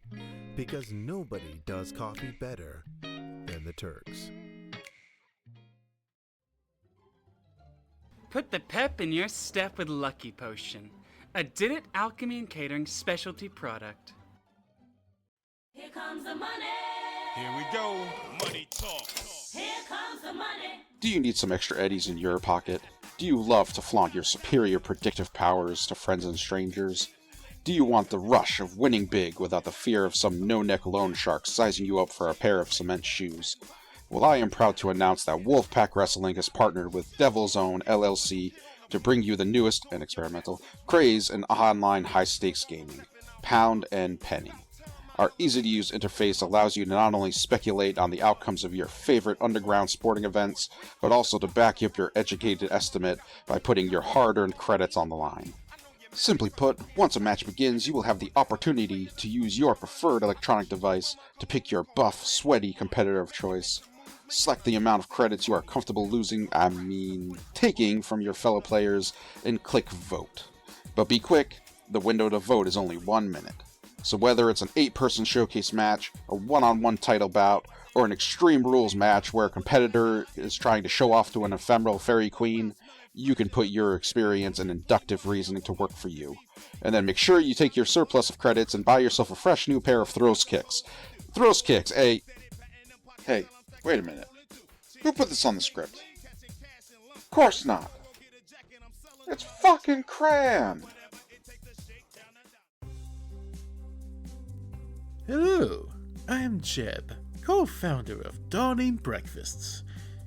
Because nobody does coffee better than the Turks. Put the pep in your step with Lucky Potion, a Did It Alchemy and Catering specialty product. Here comes the money. Here we go. Money talk. Here comes the money. Do you need some extra eddies in your pocket? Do you love to flaunt your superior predictive powers to friends and strangers? Do you want the rush of winning big without the fear of some no-neck loan shark sizing you up for a pair of cement shoes? Well, I am proud to announce that Wolfpack Wrestling has partnered with Devil's Own LLC to bring you the newest and experimental craze in online high-stakes gaming, Pound and Penny. Our easy-to-use interface allows you to not only speculate on the outcomes of your favorite underground sporting events, but also to back up your educated estimate by putting your hard-earned credits on the line. Simply put, once a match begins, you will have the opportunity to use your preferred electronic device to pick your buff, sweaty competitor of choice. Select the amount of credits you are comfortable taking from your fellow players, and click Vote. But be quick, the window to vote is only 1 minute. So whether it's an 8-person showcase match, a one-on-one title bout, or an Extreme Rules match where a competitor is trying to show off to an ephemeral fairy queen, you can put your experience and inductive reasoning to work for you. And then make sure you take your surplus of credits and buy yourself a fresh new pair of Throws Kicks. Throws Kicks, Hey, wait a minute. Who put this on the script? Of course not. It's fucking Cram! Hello, I am Jeb, co-founder of Dawning Breakfasts.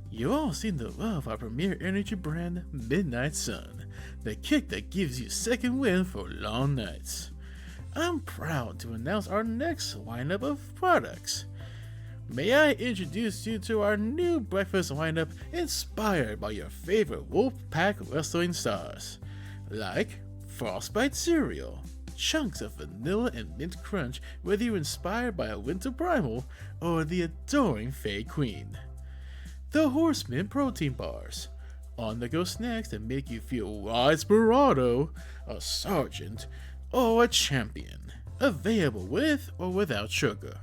You all seem to love our premier energy brand, Midnight Sun, the kick that gives you second wind for long nights. I'm proud to announce our next lineup of products. May I introduce you to our new breakfast lineup inspired by your favorite Wolfpack Wrestling stars, like Frostbite Cereal, chunks of vanilla and mint crunch whether you're inspired by a winter primal or the adoring Fey Queen. The Horseman Protein Bars, on-the-go snacks that make you feel wise bravado, a sergeant, or a champion, available with or without sugar.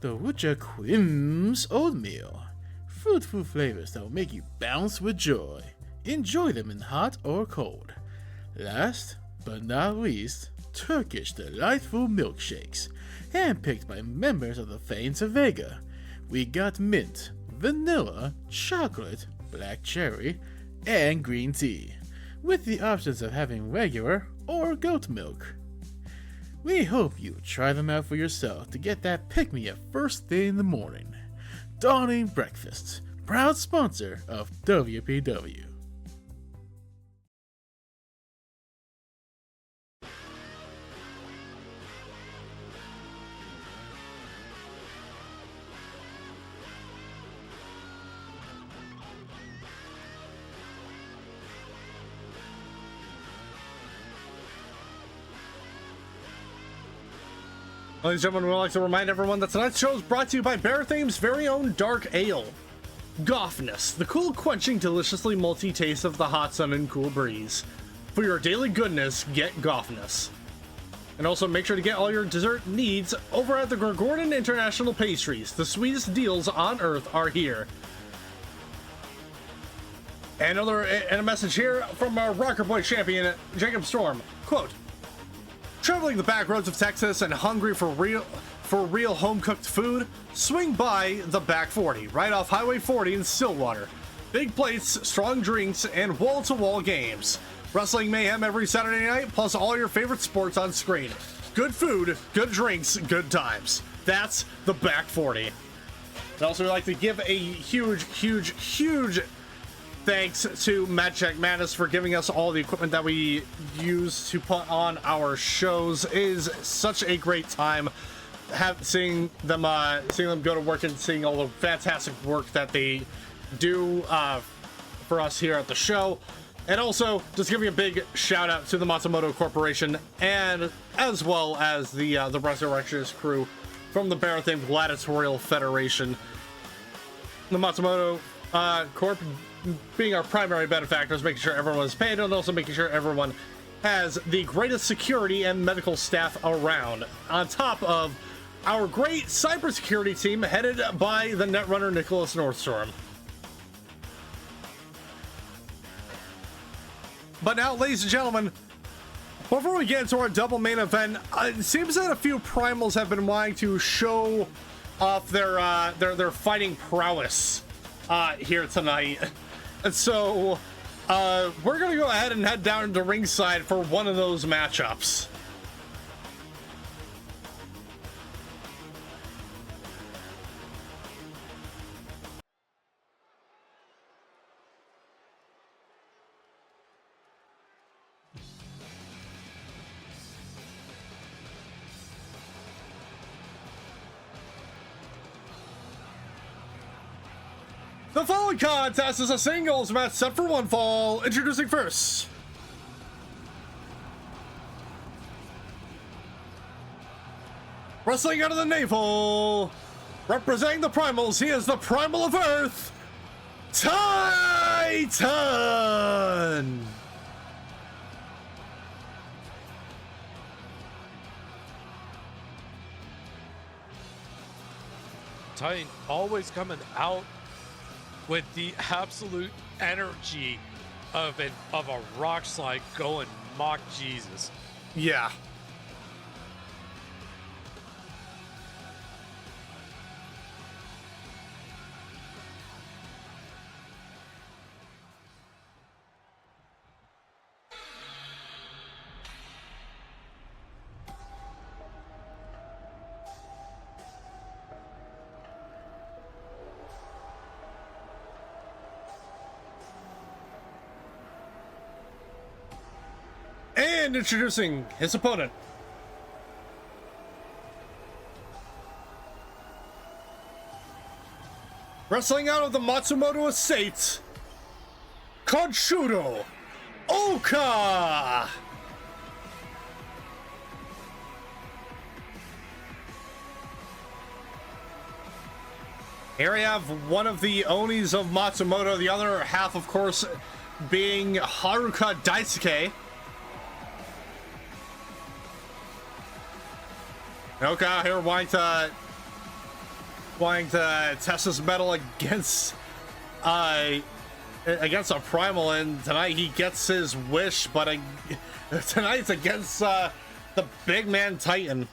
The Wucha Quims Oatmeal, fruitful flavors that will make you bounce with joy. Enjoy them in hot or cold. Last but not least, Turkish delightful milkshakes, handpicked by members of the Fangs of Vega. We got mint, vanilla, chocolate, black cherry, and green tea, with the options of having regular or goat milk. We hope you try them out for yourself to get that pick-me-up first thing in the morning. Dawning Breakfast, proud sponsor of WPW. Ladies and gentlemen, we'd like to remind everyone that tonight's show is brought to you by Barathame's very own Dark Ale. Goffness, the cool, quenching, deliciously malty taste of the hot sun and cool breeze. For your daily goodness, get Goffness. And also make sure to get all your dessert needs over at the Gregorian International Pastries. The sweetest deals on earth are here. And a message here from our Rocker Boy champion, Jacob Storm. Quote, traveling the back roads of Texas and hungry for real home-cooked food? Swing by the Back 40, right off Highway 40 in Stillwater. Big plates, strong drinks, and wall-to-wall games. Wrestling mayhem every Saturday night, plus all your favorite sports on screen. Good food, good drinks, good times. That's the Back 40. I'd also like to give a huge thanks to Magic Madness for giving us all the equipment that we use to put on our shows. It is such a great time seeing them go to work and seeing all the fantastic work that they do for us here at the show. And also just giving a big shout out to the Matsumoto Corporation and as well as the Resurrectionist crew from the Barathane Gladiatorial Federation. The Matsumoto Corp being our primary benefactors, making sure everyone is paid, and also making sure everyone has the greatest security and medical staff around. On top of our great cybersecurity team headed by the netrunner Nicolas Northstorm. But now, ladies and gentlemen, before we get into our double main event, it seems that a few primals have been wanting to show off their fighting prowess here tonight. And so, we're gonna go ahead and head down to ringside for one of those matchups. The following contest is a singles match set for one fall. Introducing first, wrestling out of the navel, representing the primals, he is the Primal of Earth, Titan. Titan always coming out with the absolute energy of a rock slide going mock Jesus. Yeah. And introducing his opponent. Wrestling out of the Matsumoto Estate, Kanshudo Oka! Here we have one of the Onis of Matsumoto, the other half, of course, being Haruka Daisuke. Oka out here wanting to test his mettle against a primal, and tonight he gets his wish, but tonight it's against the big man Titan.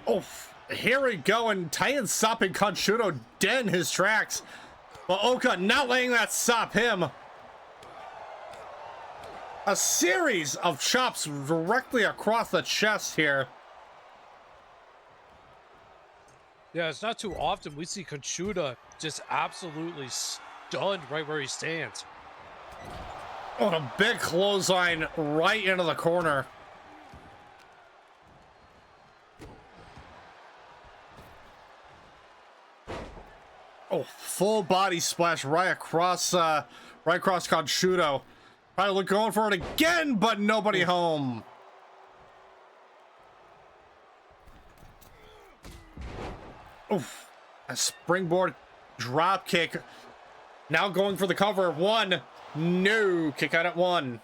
Oh, here we go, and Titan stopping Kanshudo dead in his tracks. But Oka not letting that stop him. A series of chops directly across the chest here. Yeah, it's not too often we see Kanshudo just absolutely stunned right where he stands. Oh, a big clothesline right into the corner. Oh, full body splash right across Kanshudo. Probably going for it again, but nobody home. Oof. A springboard drop kick. Now going for the cover. One. No. Kick out at one.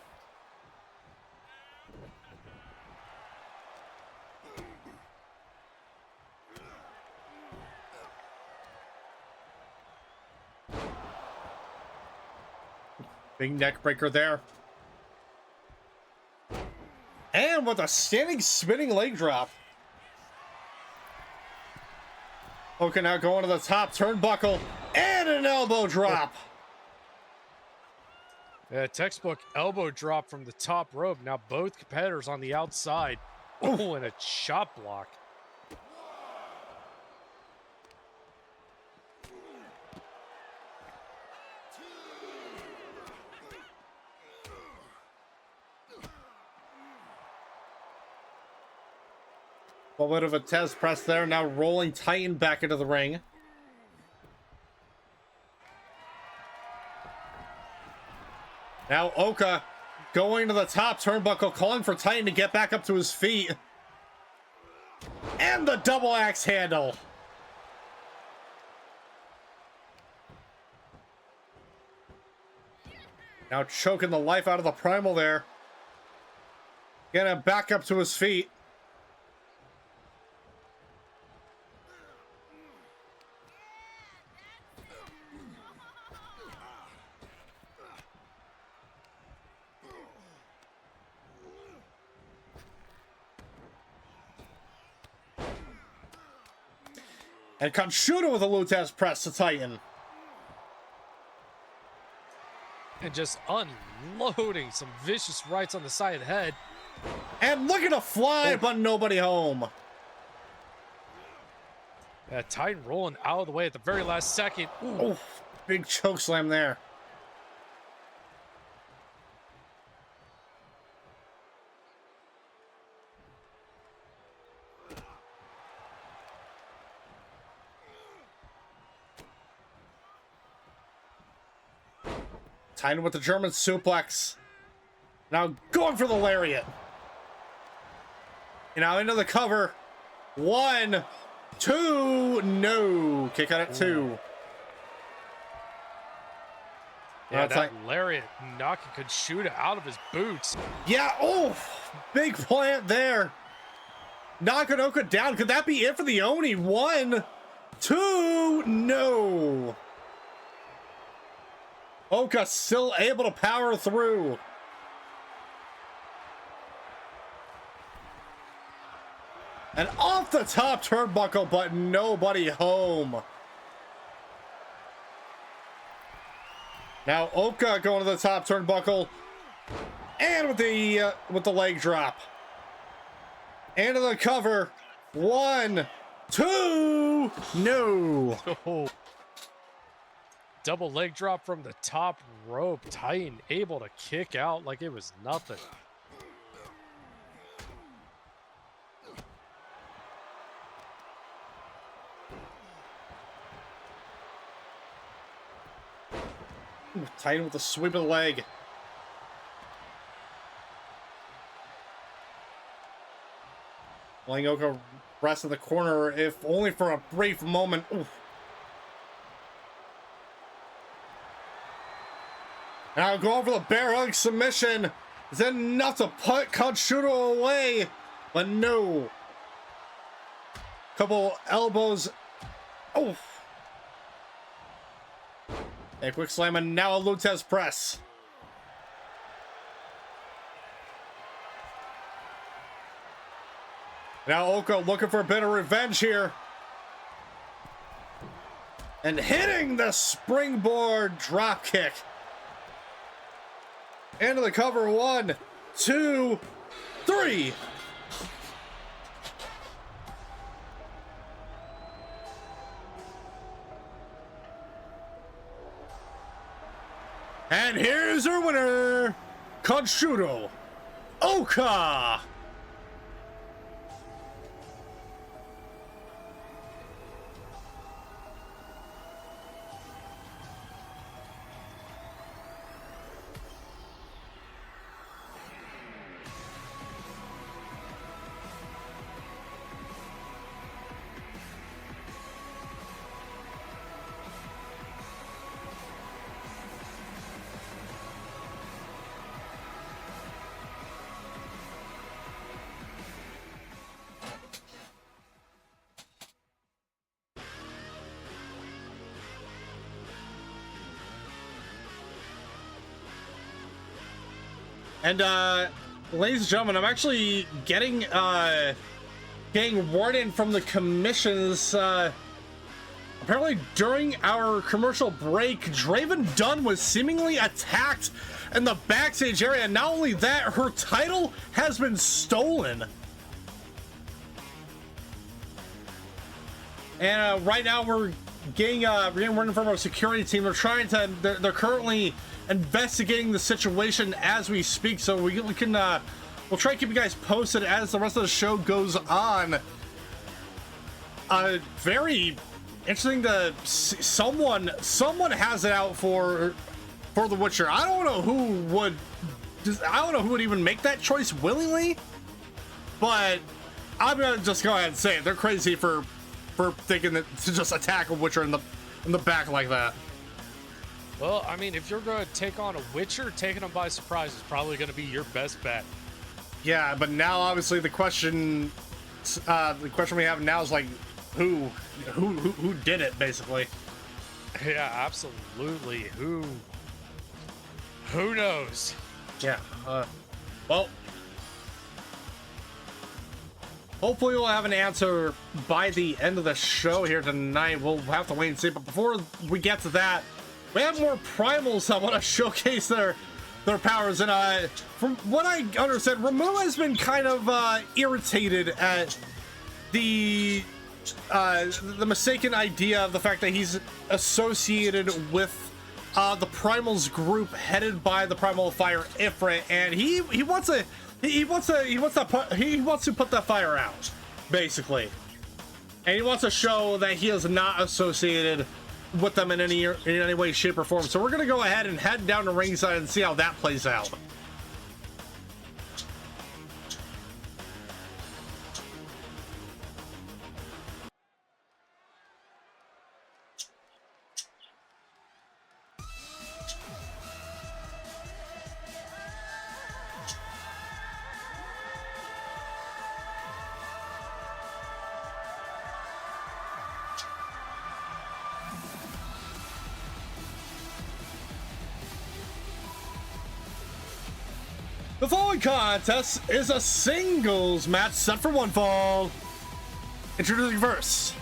Big neck breaker there. And with a standing spinning leg drop. Oka now going to the top turnbuckle and an elbow drop. Yeah, textbook elbow drop from the top rope. Now both competitors on the outside. Oh, and a chop block. A bit of a test press there. Now rolling Titan back into the ring. Now Oka going to the top turnbuckle, calling for Titan to get back up to his feet. And the double axe handle. Now choking the life out of the primal there. Getting him back up to his feet. And Kanshudo with a Lutez press to Titan. And just unloading some vicious rights on the side of the head. And looking to fly, but nobody home. Yeah, Titan rolling out of the way at the very last second. Oh, big choke slam there. Titan with the German suplex. Now going for the lariat. And now into the cover. 1, 2, no. Kick out at 2. Yeah, that lariat knocking Kanshudo out of his boots. Yeah, oh, big plant there. Knocking Oka down. Could that be it for the Oni? 1, 2, no. Oka still able to power through. And off the top turnbuckle, but nobody home. Now Oka going to the top turnbuckle, and with the leg drop, into the cover. 1, 2, no. Oh. Double leg drop from the top rope. Titan able to kick out like it was nothing. Titan with a sweep of the leg. Letting Oka rest in the corner, if only for a brief moment. Oof. Now go over the bear hug submission. Is that enough to put Kanshudo away? But no. Couple elbows. Oof. A quick slam and now a Lutez press. Now Oka looking for a bit of revenge here. And hitting the springboard drop kick. Into the cover. 1, 2, 3. And here's our winner, Kanshudo Oka. And ladies and gentlemen, I'm actually getting word in from the commissions. Apparently during our commercial break, Draven Dunn was seemingly attacked in the backstage area. Not only that, her title has been stolen. And right now we're getting word in from our security team. They're trying to. They're currently investigating the situation as we speak, so we can we'll try to keep you guys posted as the rest of the show goes on. Very interesting to see. Someone has it out for the Witcher. I don't know who would even make that choice willingly, but I'm gonna just go ahead and say it. They're crazy for thinking that to just attack a Witcher in the back like that. Well, I mean, if you're going to take on a Witcher, taking them by surprise is probably going to be your best bet. Yeah, but now obviously the question we have now is like, who did it, basically? Yeah, absolutely. Who knows? Yeah. Well, hopefully we'll have an answer by the end of the show here tonight. We'll have to wait and see. But before we get to that, we have more primals that want to showcase their powers, and from what I understand, Ramuh has been kind of irritated at the mistaken idea of the fact that he's associated with the primals group headed by the primal fire Ifrit, and he wants to put that fire out, basically, and he wants to show that he is not associated with them in any way, shape, or form. So we're gonna go ahead and head down to ringside and see how that plays out. The following contest is a singles match set for one fall. Introducing first,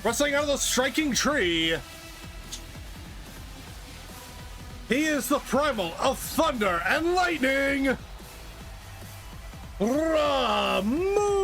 wrestling out of the striking tree, he is the primal of thunder and lightning, Ramuh.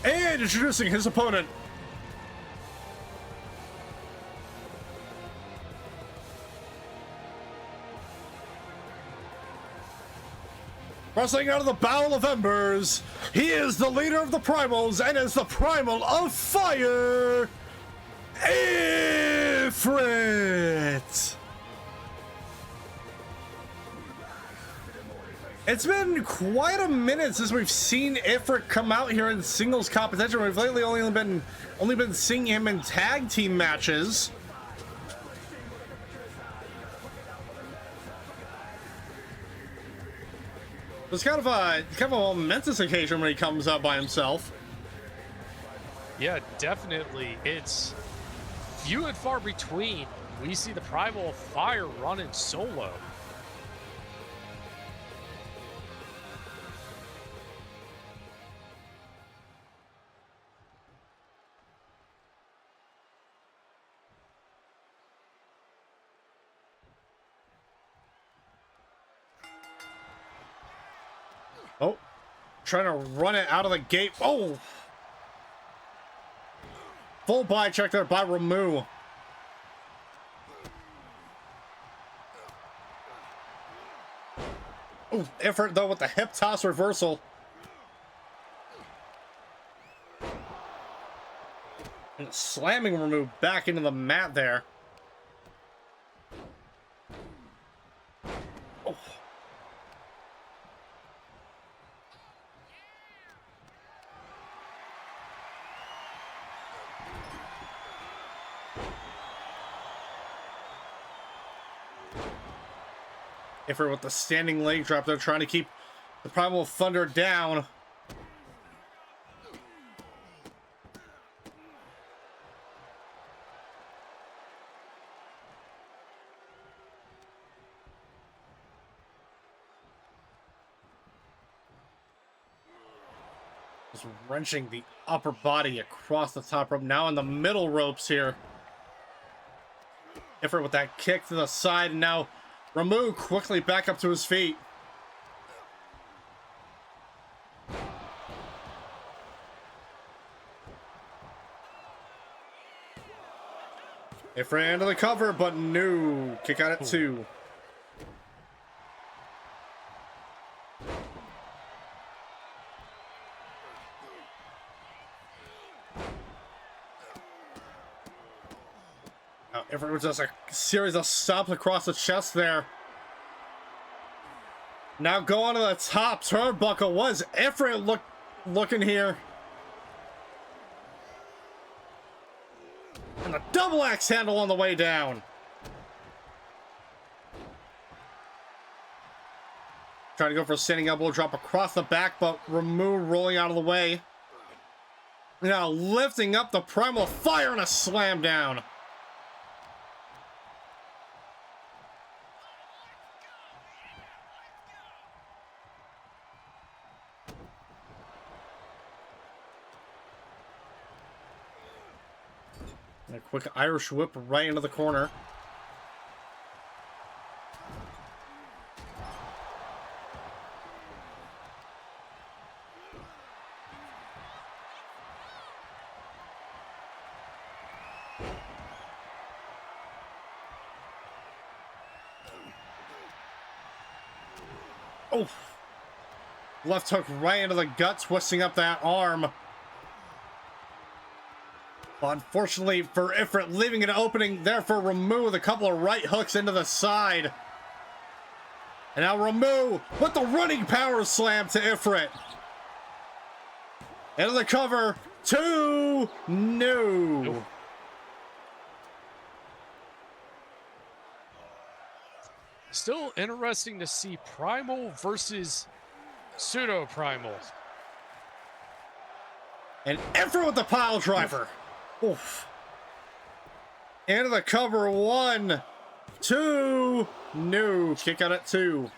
And introducing his opponent, wrestling out of the Battle of Embers, he is the leader of the primals and is the primal of fire, Ifrit. It's been quite a minute since we've seen Ifrit come out here in singles competition. We've lately only been seeing him in tag team matches. It's kind of a momentous occasion when he comes out by himself. Yeah, definitely. It's few and far between. We see the primal of fire running solo. Oh, trying to run it out of the gate. Oh! Full body check there by Ramuh. Oh, Ifrit though with the hip toss reversal. And slamming Ramuh back into the mat there. Oh. Ifrit with the standing leg drop there, trying to keep the Primal Thunder down. Just wrenching the upper body across the top rope. Now in the middle ropes here. Ifrit with that kick to the side, and now Ramuh quickly back up to his feet. Ifrit into the cover, but no. Kick out at 2. Ifrit was just a series of stomps across the chest there. Now go on to the top turnbuckle. Was Ifrit looking here? And the double axe handle on the way down. Trying to go for a standing elbow drop across the back, but Ramuh rolling out of the way. Now lifting up the Primal Fire and a slam down. A quick Irish whip right into the corner. Oh! Left hook right into the gut, twisting up that arm. But unfortunately for Ifrit, leaving an opening there for Ramuh with a couple of right hooks into the side. And now Ramuh with the running power slam to Ifrit. Into the cover. 2. No. Nope. Still interesting to see Primal versus Pseudo Primal. And Ifrit with the pile driver. Oof. Into the cover. 1, 2. No. Kick out at 2.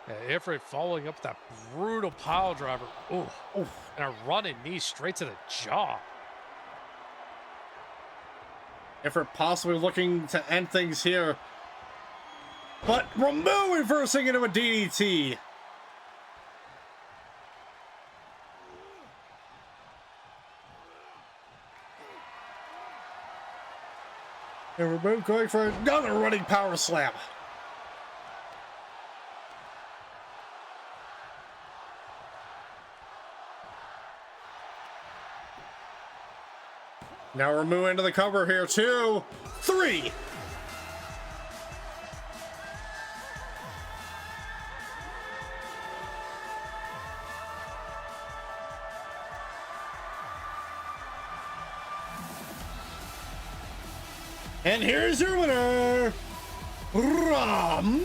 Yeah, Ifrit following up that brutal pile driver. Ooh. And a running knee straight to the jaw. Ifrit possibly looking to end things here. But Ramuh reversing into a DDT. And Ramuh going for another running power slam. Now Ramuh into the cover here. 2, 3. And here's your winner, Ramuh.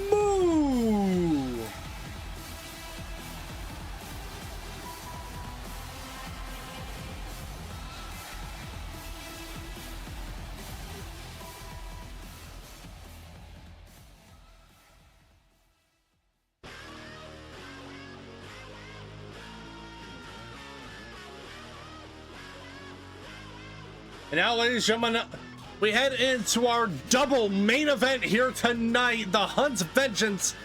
And now, ladies and gentlemen, we head into our double main event here tonight. The Hunt's Vengeance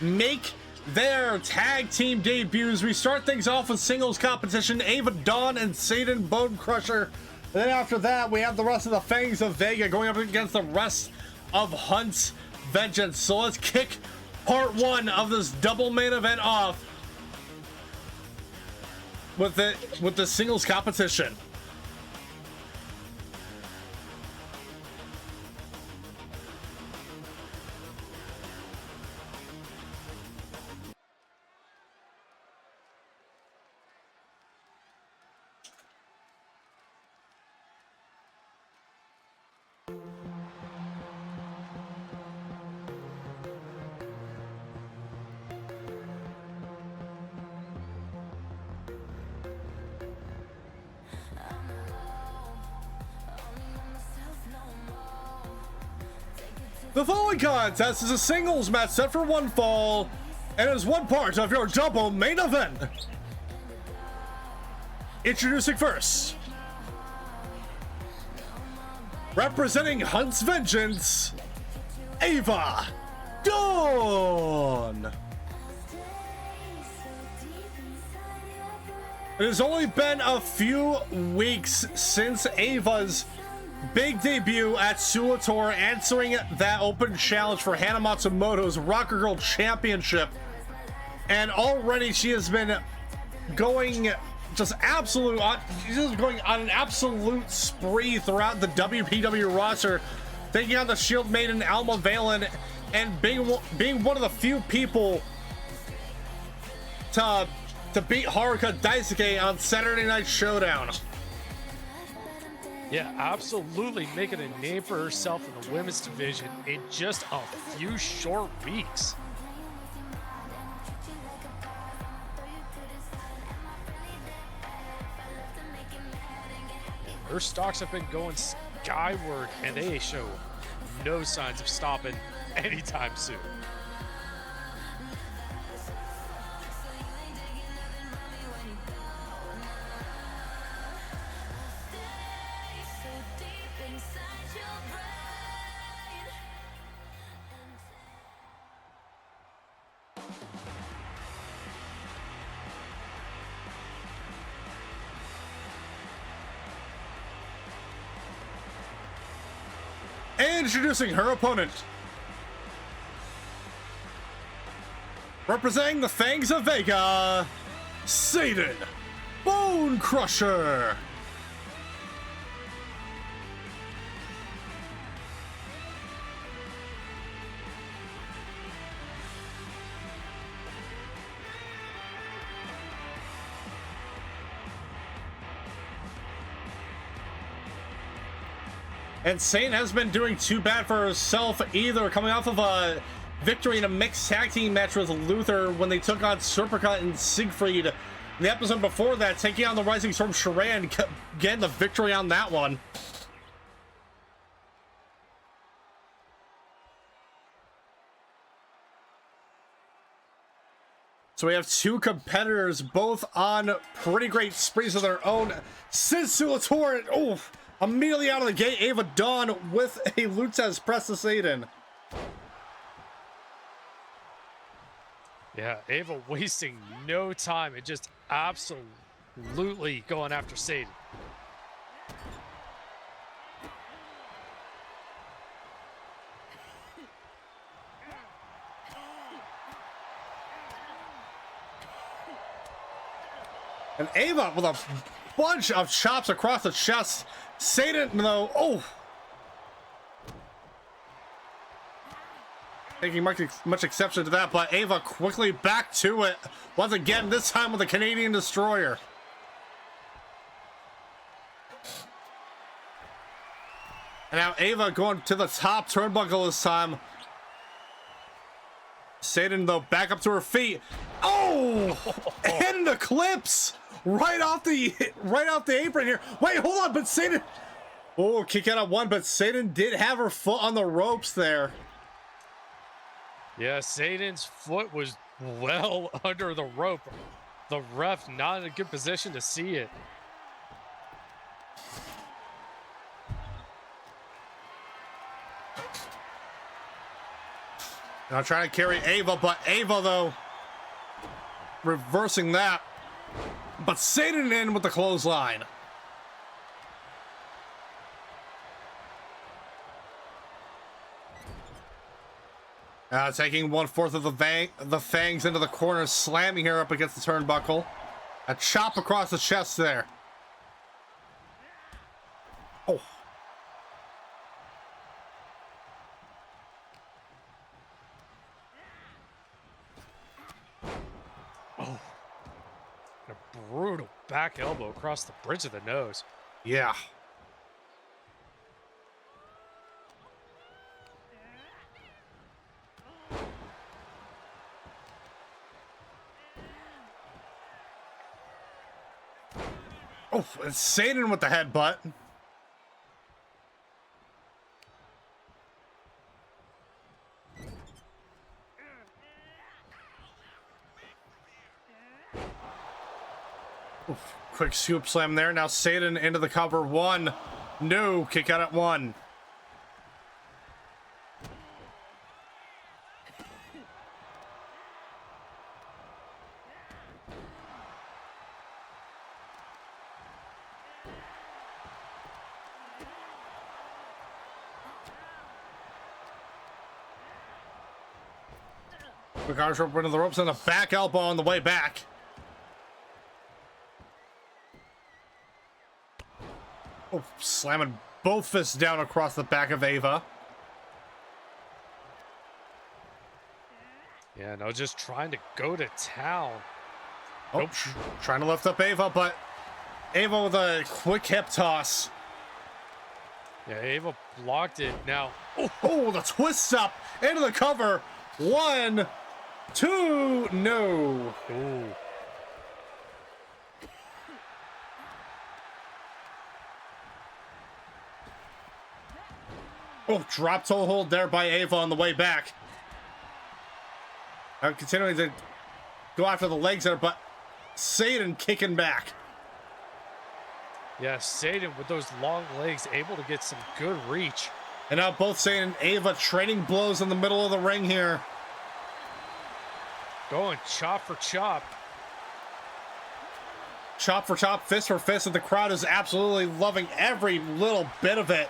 make their tag team debuts. We start things off with singles competition, Ava Dawn and Sayden Bonecrusher. And then after that, we have the rest of the Fangs of Vega going up against the rest of Hunt's Vengeance. So let's kick part 1 of this double main event off with the singles competition. The following contest is a singles match set for 1 fall and is one part of your double main event. Introducing first, representing Hunt's Vengeance, Ava Dawn. It has only been a few weeks since Ava's big debut at Sulator, answering that open challenge for Hana Matsumoto's Rocker Girl Championship. And already she has been going she's going on an absolute spree throughout the WPW roster, taking on the Shield maiden Alma Valen and being one of the few people to beat Haruka Daisuke on Saturday Night Showdown. Yeah, absolutely making a name for herself in the women's division in just a few short weeks. Her stocks have been going skyward, and they show no signs of stopping anytime soon. Introducing her opponent. Representing the Fangs of Vega, Sayden Bonecrusher. And Sayden hasn't been doing too bad for herself either, coming off of a victory in a mixed tag team match with Luther when they took on Serpica and Siegfried. The episode before that, taking on the Rising Storm Shuria and getting the victory on that one. So we have two competitors, both on pretty great sprees of their own. Sinsulator, oh, immediately out of the gate, Ava Dawn with a Lutez press to Sayden. Yeah, Ava wasting no time and just absolutely going after Sayden. And Ava with a bunch of chops across the chest. Sayden, though, oh. Taking much exception to that, but Ava quickly back to it. Once again, this time with a Canadian Destroyer. And now Ava going to the top turnbuckle this time. Sayden, though, back up to her feet. Oh! And the clips! Right off the apron here. Wait, hold on, but Sayden. Oh, kick out at one, but Sayden did have her foot on the ropes there. Yeah, Sayden's foot was well under the rope. The ref not in a good position to see it. Now trying to carry Ava, but Ava, though, reversing that. But Sayden in with the clothesline. Taking 1/4 of the Fangs into the corner, slamming her up against the turnbuckle. A chop across the chest there. Oh. Oh. A brutal back elbow across the bridge of the nose. Yeah. Oh, it's Sayden with the headbutt. Oof, quick scoop slam there. Now Sayden into the cover. One. No, kick out at one. Quick arm rope into the ropes and a back elbow on the way back. Oh, slamming both fists down across the back of Ava. Yeah, no, just trying to go to town. Oh, nope. Trying to lift up Ava, but Ava with a quick hip toss. Yeah, Ava blocked it. Now, oh, the twist up into the cover. 1, 2, no. Ooh. Oh, drop toe hold there by Ava on the way back. Continuing to go after the legs there, but Sayden kicking back. Yeah, Sayden with those long legs able to get some good reach. And now both Sayden and Ava trading blows in the middle of the ring here. Going chop for chop. Chop for chop, fist for fist, and the crowd is absolutely loving every little bit of it.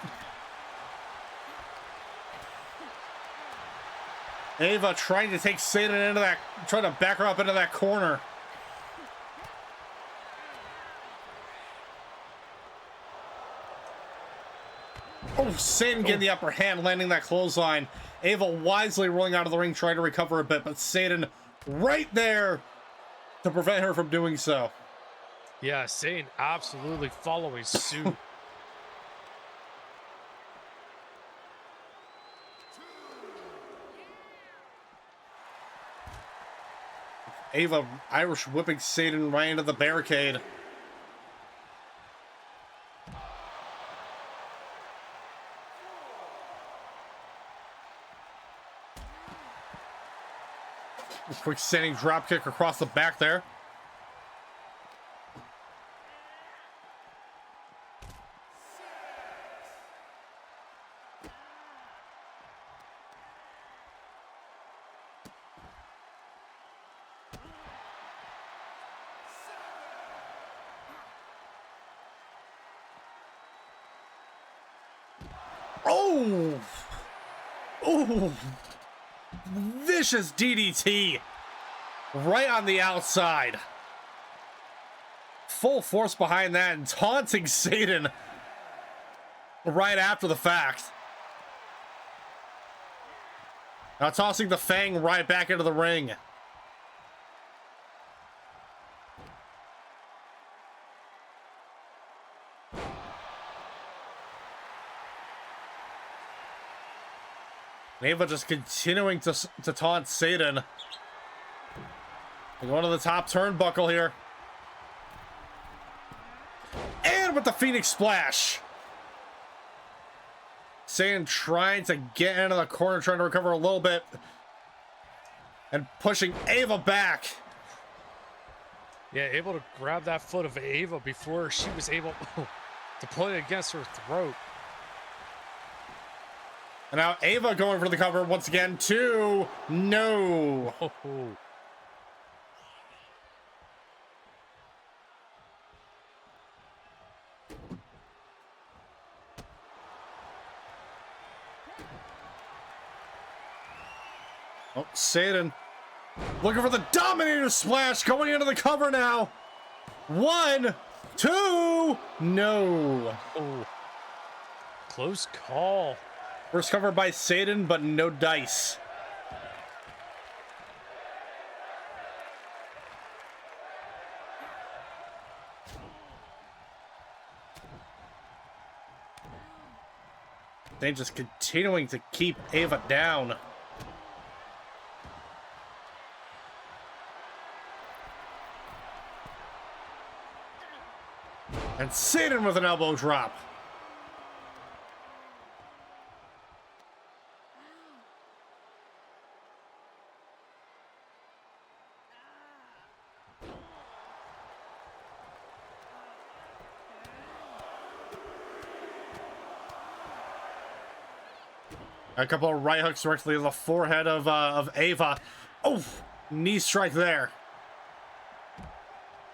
Ava trying to take Sayden into that, trying to back her up into that corner. Oh, Sayden getting the upper hand, landing that clothesline. Ava wisely rolling out of the ring, trying to recover a bit, but Sayden right there to prevent her from doing so. Yeah, Sayden absolutely following suit. Ava Irish whipping Sayden right into the barricade. A quick standing drop kick across the back there. Oh! Oh! Vicious DDT right on the outside. Full force behind that and taunting Sayden right after the fact. Now tossing the Fang right back into the ring. Ava just continuing to taunt Sayden. Going to the top turnbuckle here. And with the Phoenix Splash. Sayden trying to get into the corner, trying to recover a little bit. And pushing Ava back. Yeah, able to grab that foot of Ava before she was able to put it against her throat. And now Ava going for the cover once again, too. No. Oh. Oh, Sayden looking for the Dominator Splash, going into the cover now. 1, 2, no. Oh, close call. First cover by Sayden, but no dice. They just continuing to keep Ava down. And Sayden with an elbow drop. A couple of right hooks directly to the forehead of Ava. Oh, knee strike there.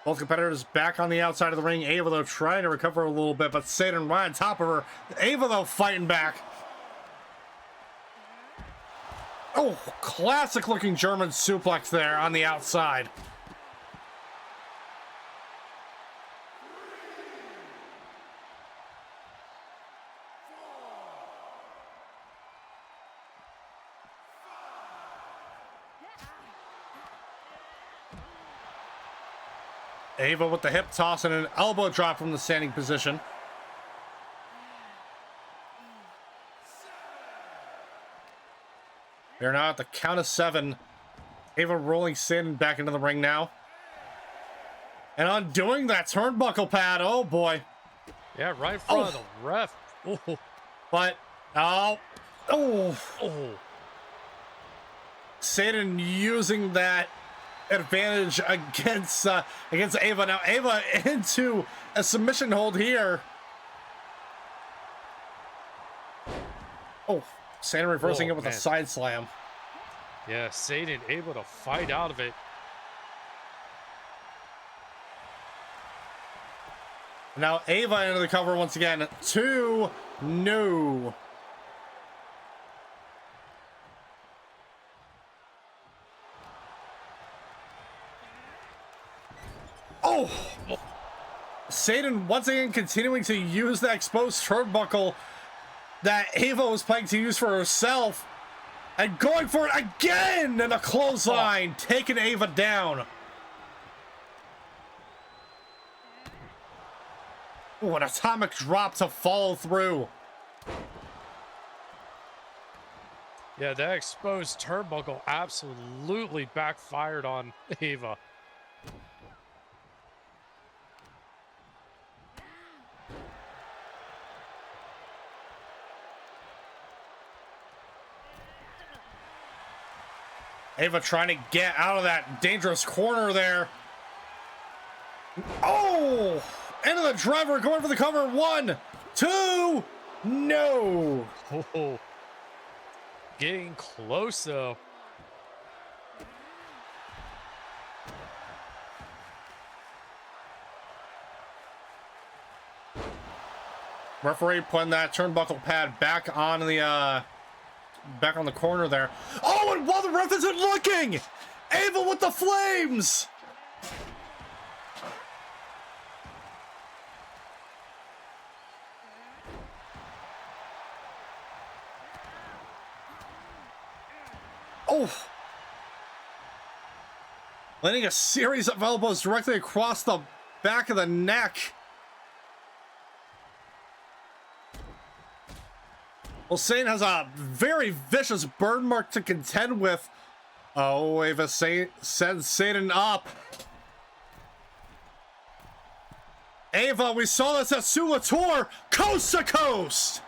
Both competitors back on the outside of the ring. Ava, though, trying to recover a little bit, but Sayden right on top of her. Ava, though, fighting back. Oh, classic-looking German suplex there on the outside. Ava with the hip toss and an elbow drop from the standing position. They're now at the count of 7. Ava rolling Sayden back into the ring now. And undoing that turnbuckle pad. Oh boy. Yeah, right in front of the ref. Oh. But, Sayden using that advantage against Ava. Now Ava into a submission hold here. Oh, Sayden reversing it with a side slam. Yeah, Sayden able to fight out of it. Now Ava into the cover once again. 2, no. Oh! Sayden once again continuing to use that exposed turnbuckle that Ava was planning to use for herself. And going for it again! And a clothesline, taking Ava down. Ooh, an atomic drop to follow through. Yeah, that exposed turnbuckle absolutely backfired on Ava. Ava trying to get out of that dangerous corner there. Oh! Into the driver, going for the cover. 1, 2, no! Oh, getting close though. Referee putting that turnbuckle pad back on the corner there. Oh, and while the ref isn't looking, Ava with the flames. Oh, landing a series of elbows directly across the back of the neck. Well, Sayden has a very vicious burn mark to contend with. Oh, Ava sends Sayden up. Ava, we saw this at Sula Tour, coast to coast.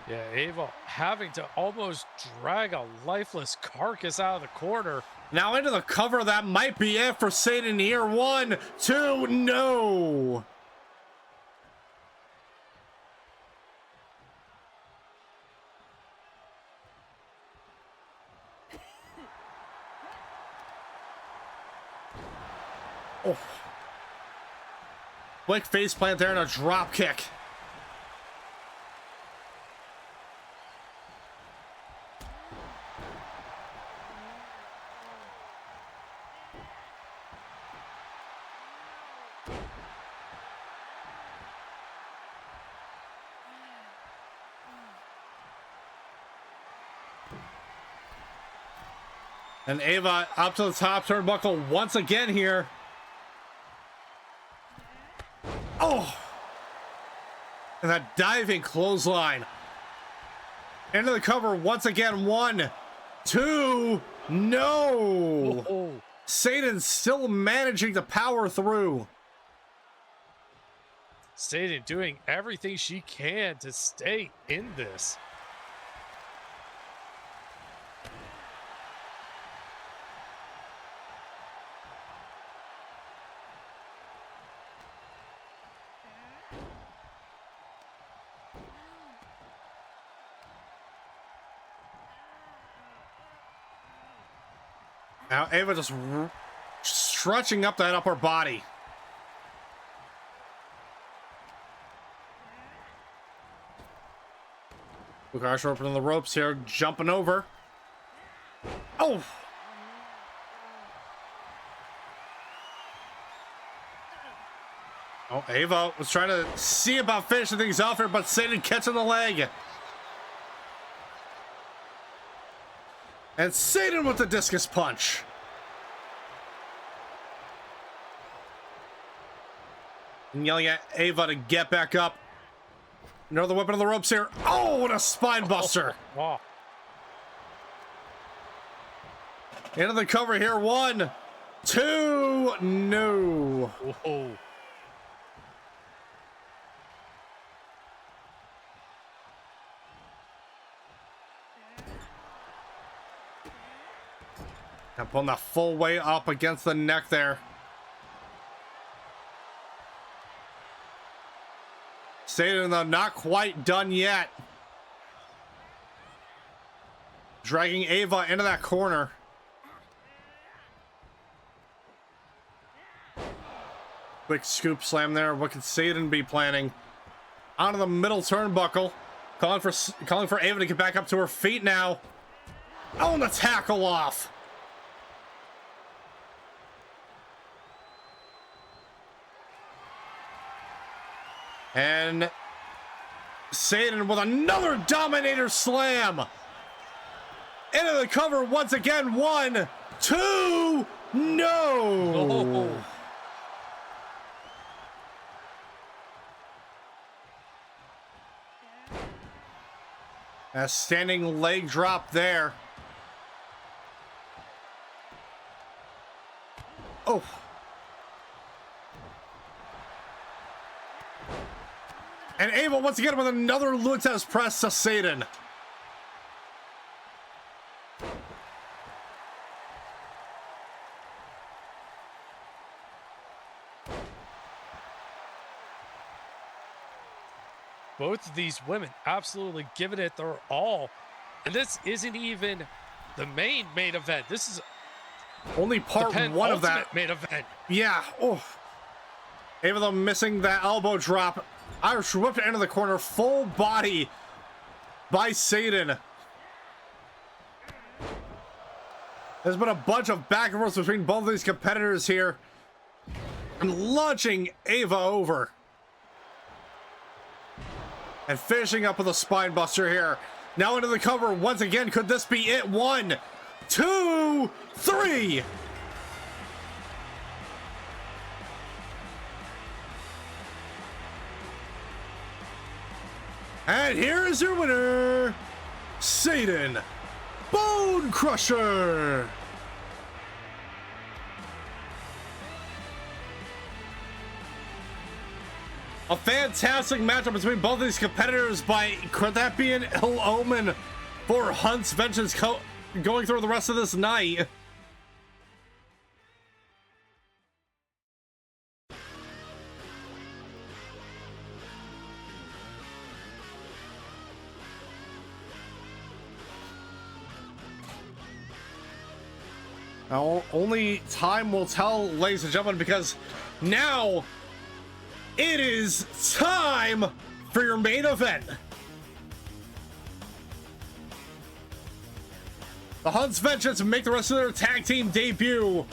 Yeah, Ava having to almost drag a lifeless carcass out of the corner. Now into the cover, that might be it for Sayden here. 1, 2, no. Oh. Quick face plant there and a drop kick. And Ava up to the top turnbuckle once again here. Oh! And that diving clothesline. Into the cover once again. 1, 2, no! Oh. Sayden still managing to power through. Sayden doing everything she can to stay in this. Now Ava just stretching up that upper body. Bonecrusher opening the ropes here, jumping over. Oh! Oh, Ava was trying to see about finishing things off here, but Sayden catching the leg. And Sayden with the discus punch. And yelling at Ava to get back up. Another weapon on the ropes here. Oh, what a spine buster. Wow. Into the cover here. 1, 2, no. Whoa. Now pulling the full way up against the neck there. Sayden, though, not quite done yet. Dragging Ava into that corner. Quick scoop slam there. What could Sayden be planning? Onto the middle turnbuckle. Calling for Ava to get back up to her feet now. Oh, and the tackle off. And Sayden with another Dominator slam. Into the cover once again. 1, 2, no. Oh. A standing leg drop there. Oh. And Ava once again with another Lute's press to Sayden. Both of these women absolutely giving it their all. And this isn't even the main event. This is only part one of that main event. Yeah. Oh. Ava though missing that elbow drop. Irish whipped into the corner, full body by Sayden. There's been a bunch of back and forth between both of these competitors here. And launching Ava over. And finishing up with a spine buster here. Now into the cover once again. Could this be it? 1, 2, 3. And here is your winner, Sayden Bonecrusher. A fantastic matchup between both of these competitors. Could that be an ill omen for Hunt's vengeance going through the rest of this night? Now, only time will tell, ladies and gentlemen, because now it is time for your main event. The Hunt's Vengeance make the rest of their tag team debut. And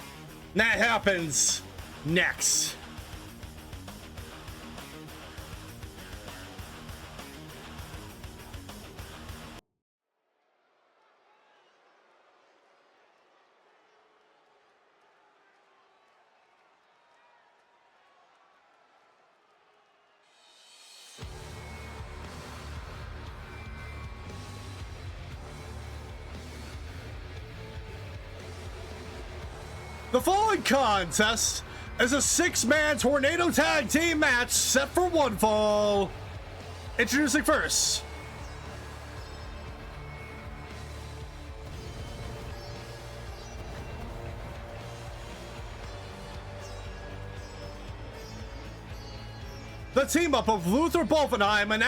that happens next. The following contest is a 6-man tornado tag team match set for one fall. Introducing first, the team up of Luther Bolfenheim and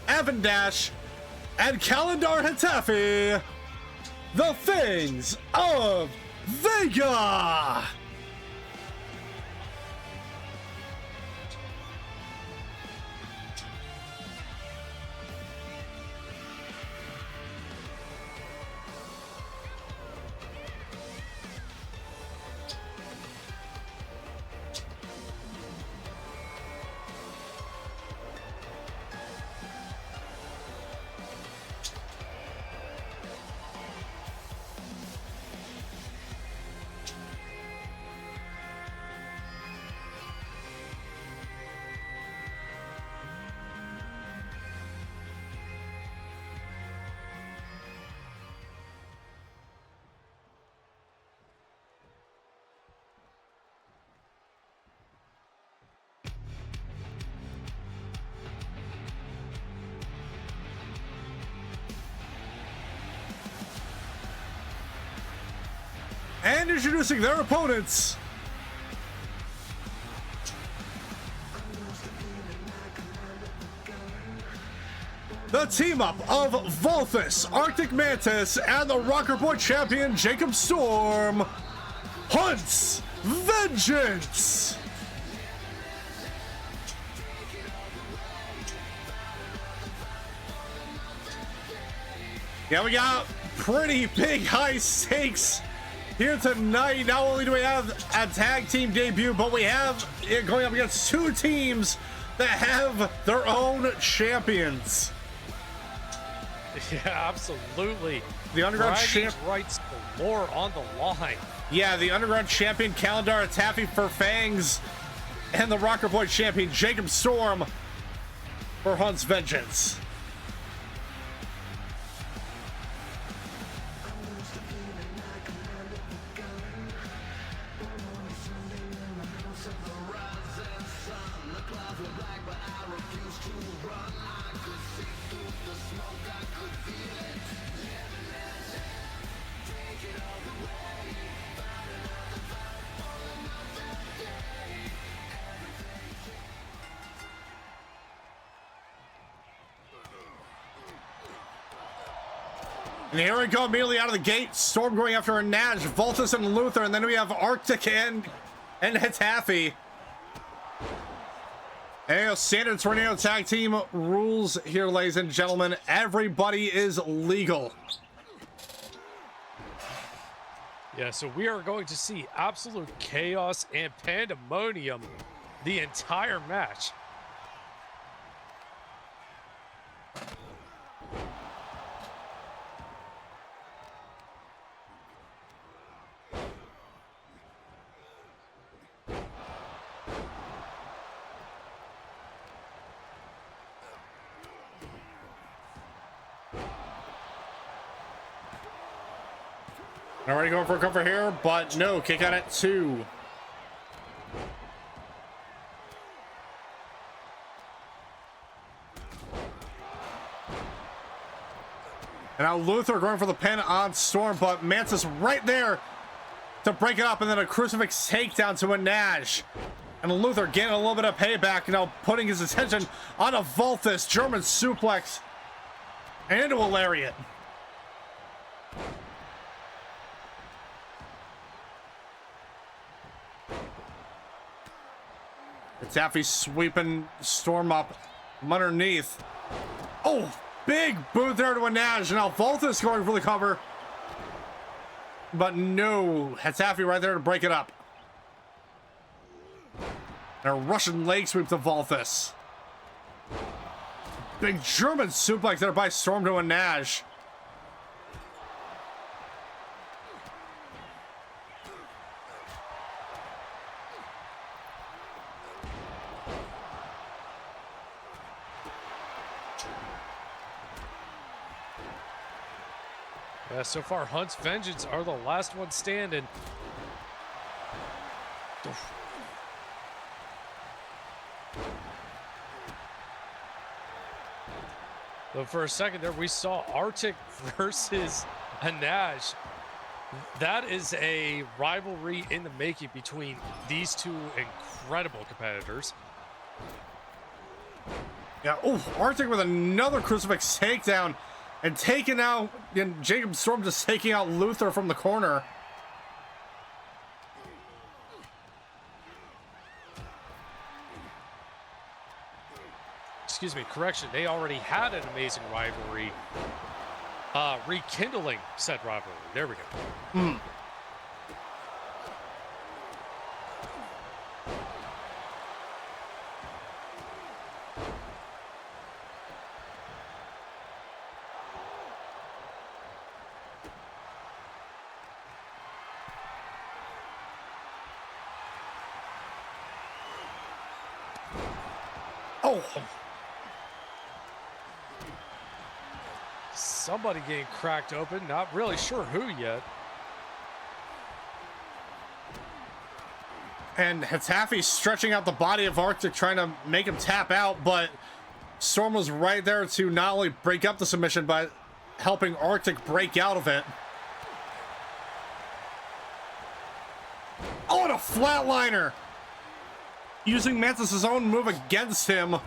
Avendash and Calendar Hatafi, the Fangs of Vega! And introducing their opponents, the team up of Volthus, Arctic Mantis, and the Rocker Boy champion Jacob Storm hunts vengeance. Yeah, we got pretty big high stakes here tonight. Not only do we have a tag team debut, but we have it going up against two teams that have their own champions. Yeah, absolutely. The underground rights galore on the line. Yeah, the underground champion Calendar Taffy for Fangs, and the Rocker Boy champion Jacob Storm for Hunt's Vengeance. And here we go immediately out of the gate. Storm going after a Nash, Voltus and Luther, and then we have Arctic and Hitafi. And standard tornado tag team rules here, ladies and gentlemen. Everybody is legal. Yeah, so we are going to see absolute chaos and pandemonium the entire match. Already going for a cover here, but no, kick out at 2. And now Luther going for the pin on Storm, but Mantis right there to break it up, and then a crucifix takedown to a Nash. And Luther getting a little bit of payback, now putting his attention on a Volthus, German suplex, and a lariat. Taffy sweeping Storm up from underneath. Oh, big boot there to a Nash. Now Volthus going for the cover. But no, Hitafi right there to break it up. And a Russian leg sweep to Volthus. Big German suplex there by Storm to a Nash. So far, Hunt's Vengeance are the last one standing. But for a second there, we saw Arctic versus a Nash. That is a rivalry in the making between these two incredible competitors. Yeah, oh, Arctic with another crucifix takedown. And taking out, and Jacob Storm just taking out Luther from the corner. Excuse me, correction. They already had an amazing rivalry. Rekindling said rivalry. There we go. Oh! Somebody getting cracked open. Not really sure who yet. And Hitafi stretching out the body of Arctic, trying to make him tap out, but Storm was right there to not only break up the submission, but helping Arctic break out of it. Oh, and a flatliner! Using Mantis' own move against him.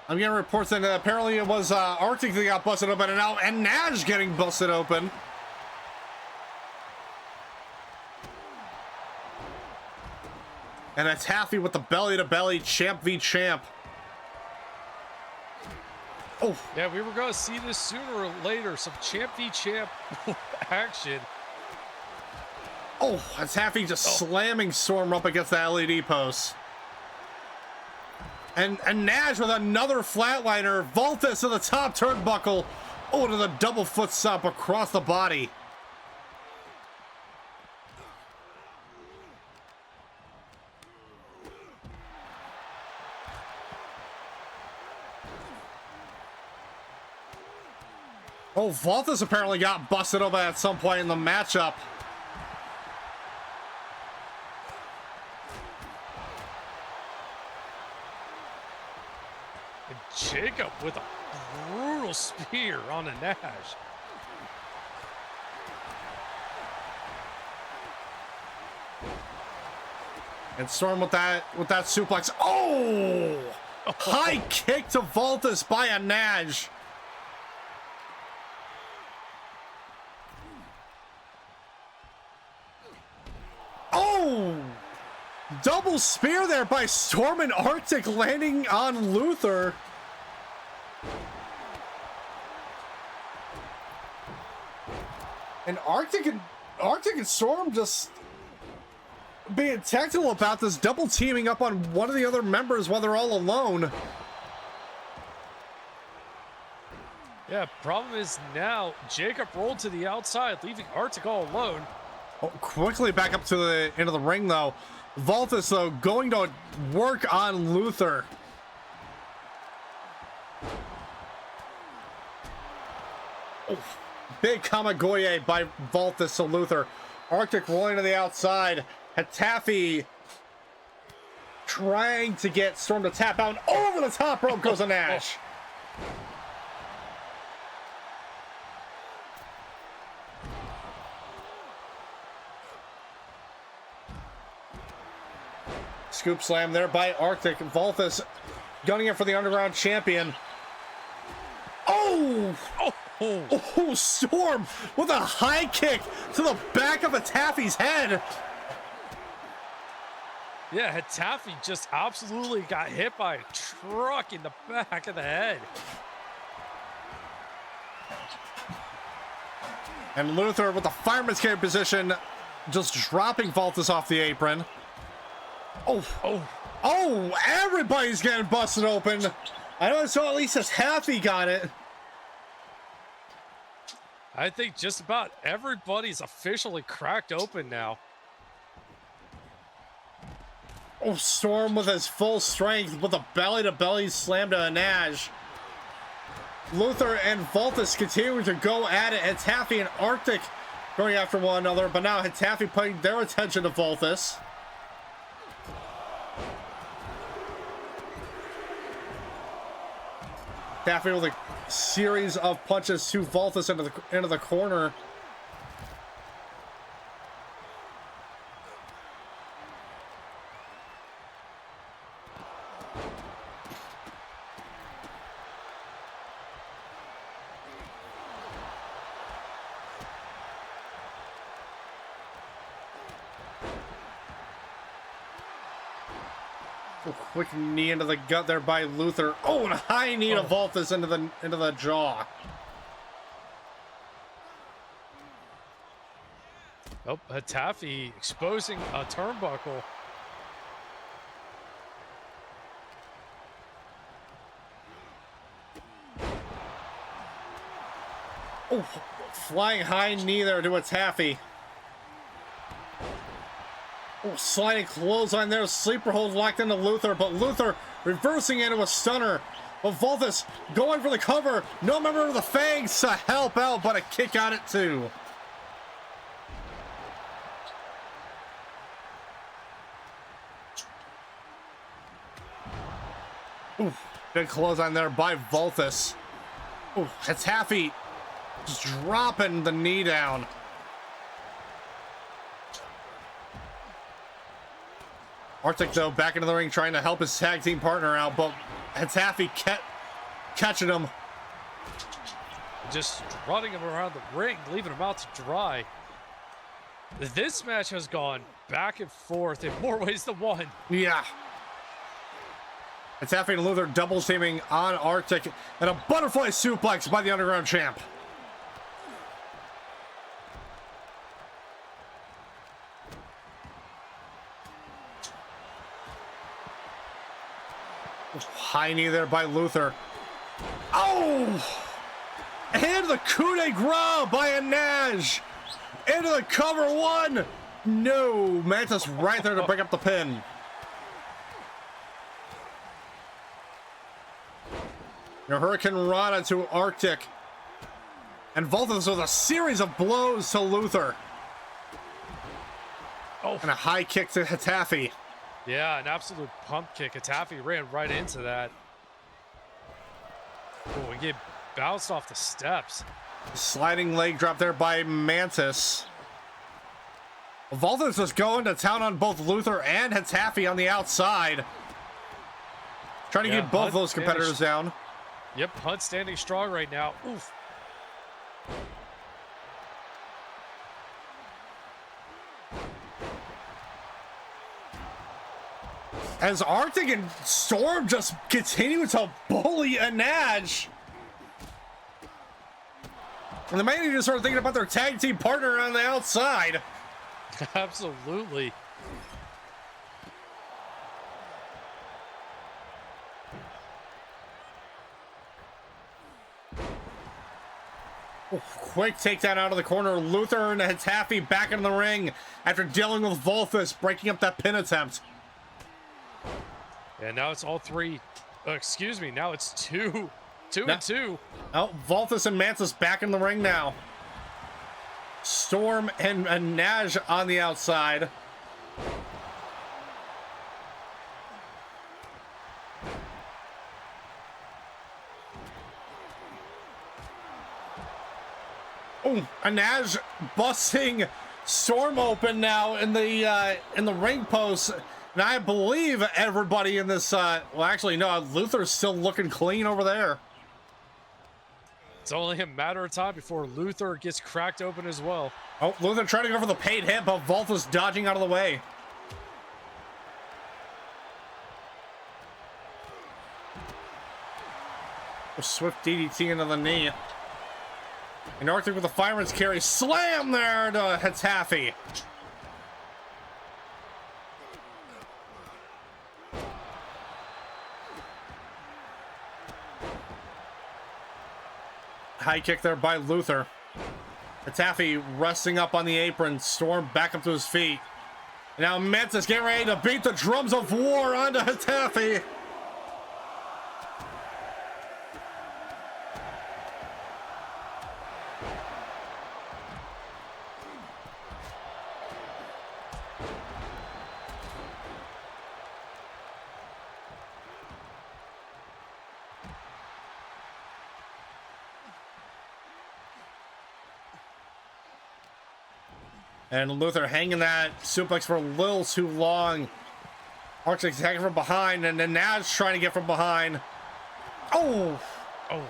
I'm getting reports that apparently it was Arctic that got busted open, and now Nash getting busted open. And it's Taffy with the belly-to-belly champ v champ. Oh. Yeah, we were going to see this sooner or later. Some champ v champ action. Oh, it's Taffy just slamming Storm up against that LED post. And Nash with another flatliner. Voltus to the top turnbuckle. Oh, to the double foot stomp across the body. Oh, Voltus apparently got busted open at some point in the matchup. And Jacob with a brutal spear on a Nash. And Storm with that suplex. Oh! High kick to Voltus by a Nash. Oh! Double spear there by Storm and Arctic, landing on Luther. And Arctic and Storm just being tactical about this, double teaming up on one of the other members while they're all alone. Yeah, problem is now Jacob rolled to the outside, leaving Arctic all alone. Oh, quickly back up to the end of the ring, though. Voltus, though, going to work on Luther. Oh, big Kamagoye by Voltus to Luther. Arctic rolling to the outside. Hatafi trying to get Storm to tap out. Over the top rope goes a Nash. Scoop slam there by Arctic. Voltus gunning it for the Underground Champion. Oh! Oh, Storm with a high kick to the back of Hatafi's head. Yeah, Hatafi just absolutely got hit by a truck in the back of the head. And Luther with the fireman's carry position, just dropping Voltus off the apron. Oh, everybody's getting busted open. I know I saw at least Hatafi got it. I think just about everybody's officially cracked open now. Oh, Storm with his full strength with a belly-to-belly slam to a Nash. Luther and Voltus continuing to go at it. Hatafi and Arctic going after one another, but now Hatafi putting their attention to Voltus. Hatafi with a series of punches to Voltus into the corner. Quick knee into the gut there by Luther. Oh, and a high knee to Voltus into the jaw. Oh, Hatafi exposing a turnbuckle. Oh, flying high knee there to Hatafi. Oh, sliding clothesline there, sleeper hold locked into Luther, but Luther reversing into a stunner. But Voltus going for the cover. No member of the Fangs to help out, but a kick on it too. Ooh, big clothesline there by Voltus. Ooh, Hatafi just dropping the knee down. Arctic, though, back into the ring trying to help his tag team partner out, but Hatafi kept catching him. Just running him around the ring, leaving him out to dry. This match has gone back and forth in more ways than one. Yeah. It's Ifrit and Luther double teaming on Arctic, and a butterfly suplex by the Underground Champ. High knee there by Luther. Oh! And the coup de grace by Anaj. Into the cover one. No, Mantis right there to break up the pin. Now Hurricane Rana to Arctic. And Volthus with a series of blows to Luther. Oh. And a high kick to Hitafi. Yeah, an absolute pump kick. Hitafi ran right into that. Oh, and get bounced off the steps. Sliding leg drop there by Mantis. Volthus was going to town on both Luther and Hitafi on the outside. Trying to get both those competitors down. Yep, Hunt standing strong right now. Oof. As Arctic and Storm just continue to bully Anaj. And the man need to start thinking about their tag team partner on the outside. Absolutely. Oh, quick takedown out of the corner. Luther and Hitafi back in the ring after dealing with Volthus, breaking up that pin attempt. And now it's all three. Excuse me. Now it's two and two. Oh, Volthus and Mantis back in the ring now. Storm and Naj on the outside. Oh, Anaj busting Storm open now in the ring post. And I believe everybody in this, well, actually, no, Luther's still looking clean over there. It's only a matter of time before Luther gets cracked open as well. Oh, Luther trying to go for the paid hit, but Volthus dodging out of the way. A swift DDT into the knee. And Arctic with the fireman's carry. Slam there to Hitafi. High kick there by Luther. Hitafi resting up on the apron. Storm back up to his feet. And now Mantis getting ready to beat the drums of war onto Hitafi. And Luther hanging that suplex for a little too long. Arctic attacking from behind, and then Naz trying to get from behind. Oh! Oh!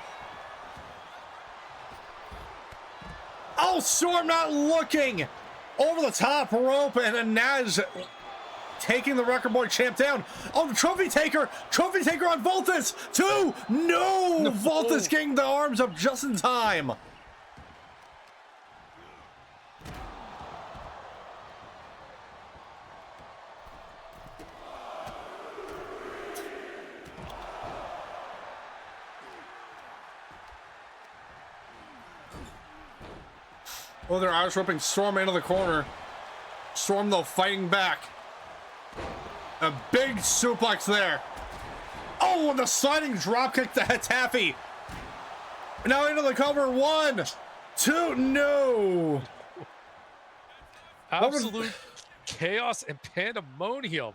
Oh, Storm not looking! Over the top rope, and then Naz taking the Record Boy champ down. Oh, the Trophy Taker! Trophy Taker on Volthus! Two! No! Volthus getting the arms up just in time. Oh, they're Irish whipping Storm into the corner. Storm, though, fighting back. A big suplex there. Oh, and the sliding dropkick to Hitafi. Now into the cover. 1, 2, no. Absolute chaos and pandemonium.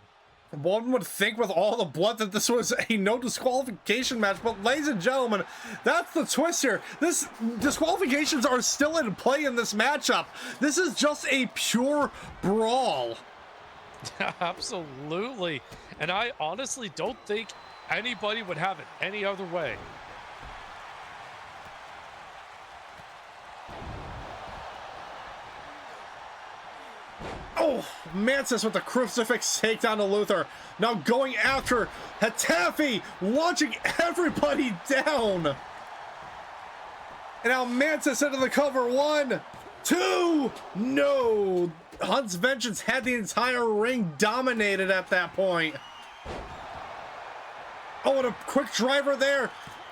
One would think with all the blood that this was a no disqualification match, but ladies and gentlemen, that's the twist here. This disqualifications are still in play in this matchup. This is just a pure brawl. Absolutely. And I honestly don't think anybody would have it any other way. Oh, Mantis with the crucifix takedown to Luther. Now going after Hatafi, launching everybody down. And now Mantis into the cover. 1, 2, no. Hunt's Vengeance had the entire ring dominated at that point. Oh, and a quick driver there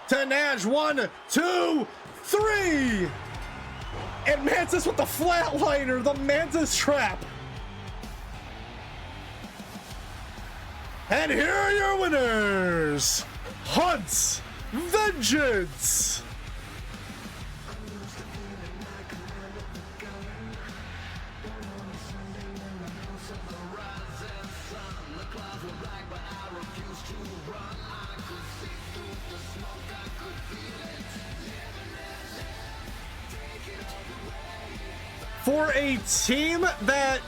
to Nash. 1, 2, 3. And Mantis with the flatliner, the Mantis trap. And here are your winners, Hunt's Vengeance. For a team that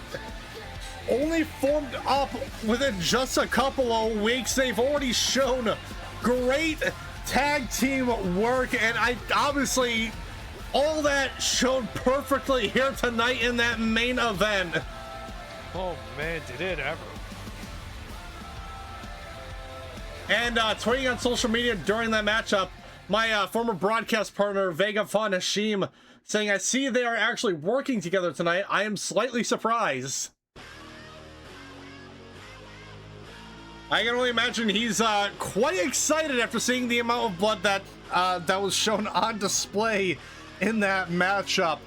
only formed up within just a couple of weeks, they've already shown great tag team work, and I obviously all that showed perfectly here tonight in that main event. Oh man, did it ever. And tweeting on social media during that matchup, my former broadcast partner Vega Von Hashim saying, "I see they are actually working together tonight. I am slightly surprised." I can only imagine he's quite excited after seeing the amount of blood that that was shown on display in that matchup.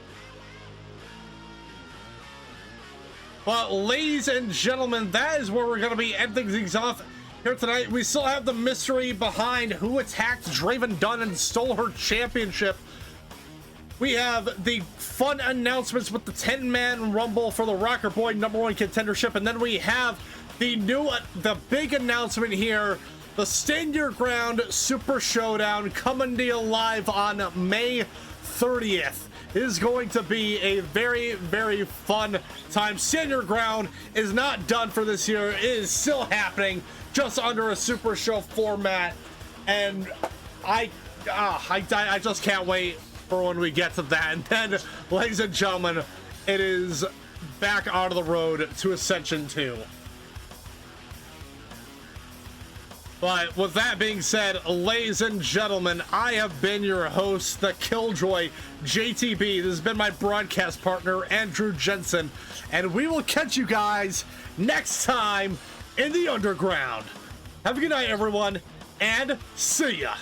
But ladies and gentlemen, that is where we're going to be ending things off here tonight. We still have the mystery behind who attacked Draven Dunn and stole her championship. We have the fun announcements with the 10-man Rumble for the Rocker Boy #1 contendership, and then we have the big announcement here, the Stand Your Ground Super Showdown coming to you live on May 30th. It is going to be a very, very fun time. Stand Your Ground is not done for this year. It is still happening, just under a Super Show format, and I just can't wait for when we get to that. And then, ladies and gentlemen, it is back on the road to Ascension 2. But with that being said, ladies and gentlemen, I have been your host, the Killjoy JTB. This has been my broadcast partner, Andrew Jensen, and we will catch you guys next time in the underground. Have a good night, everyone, and see ya.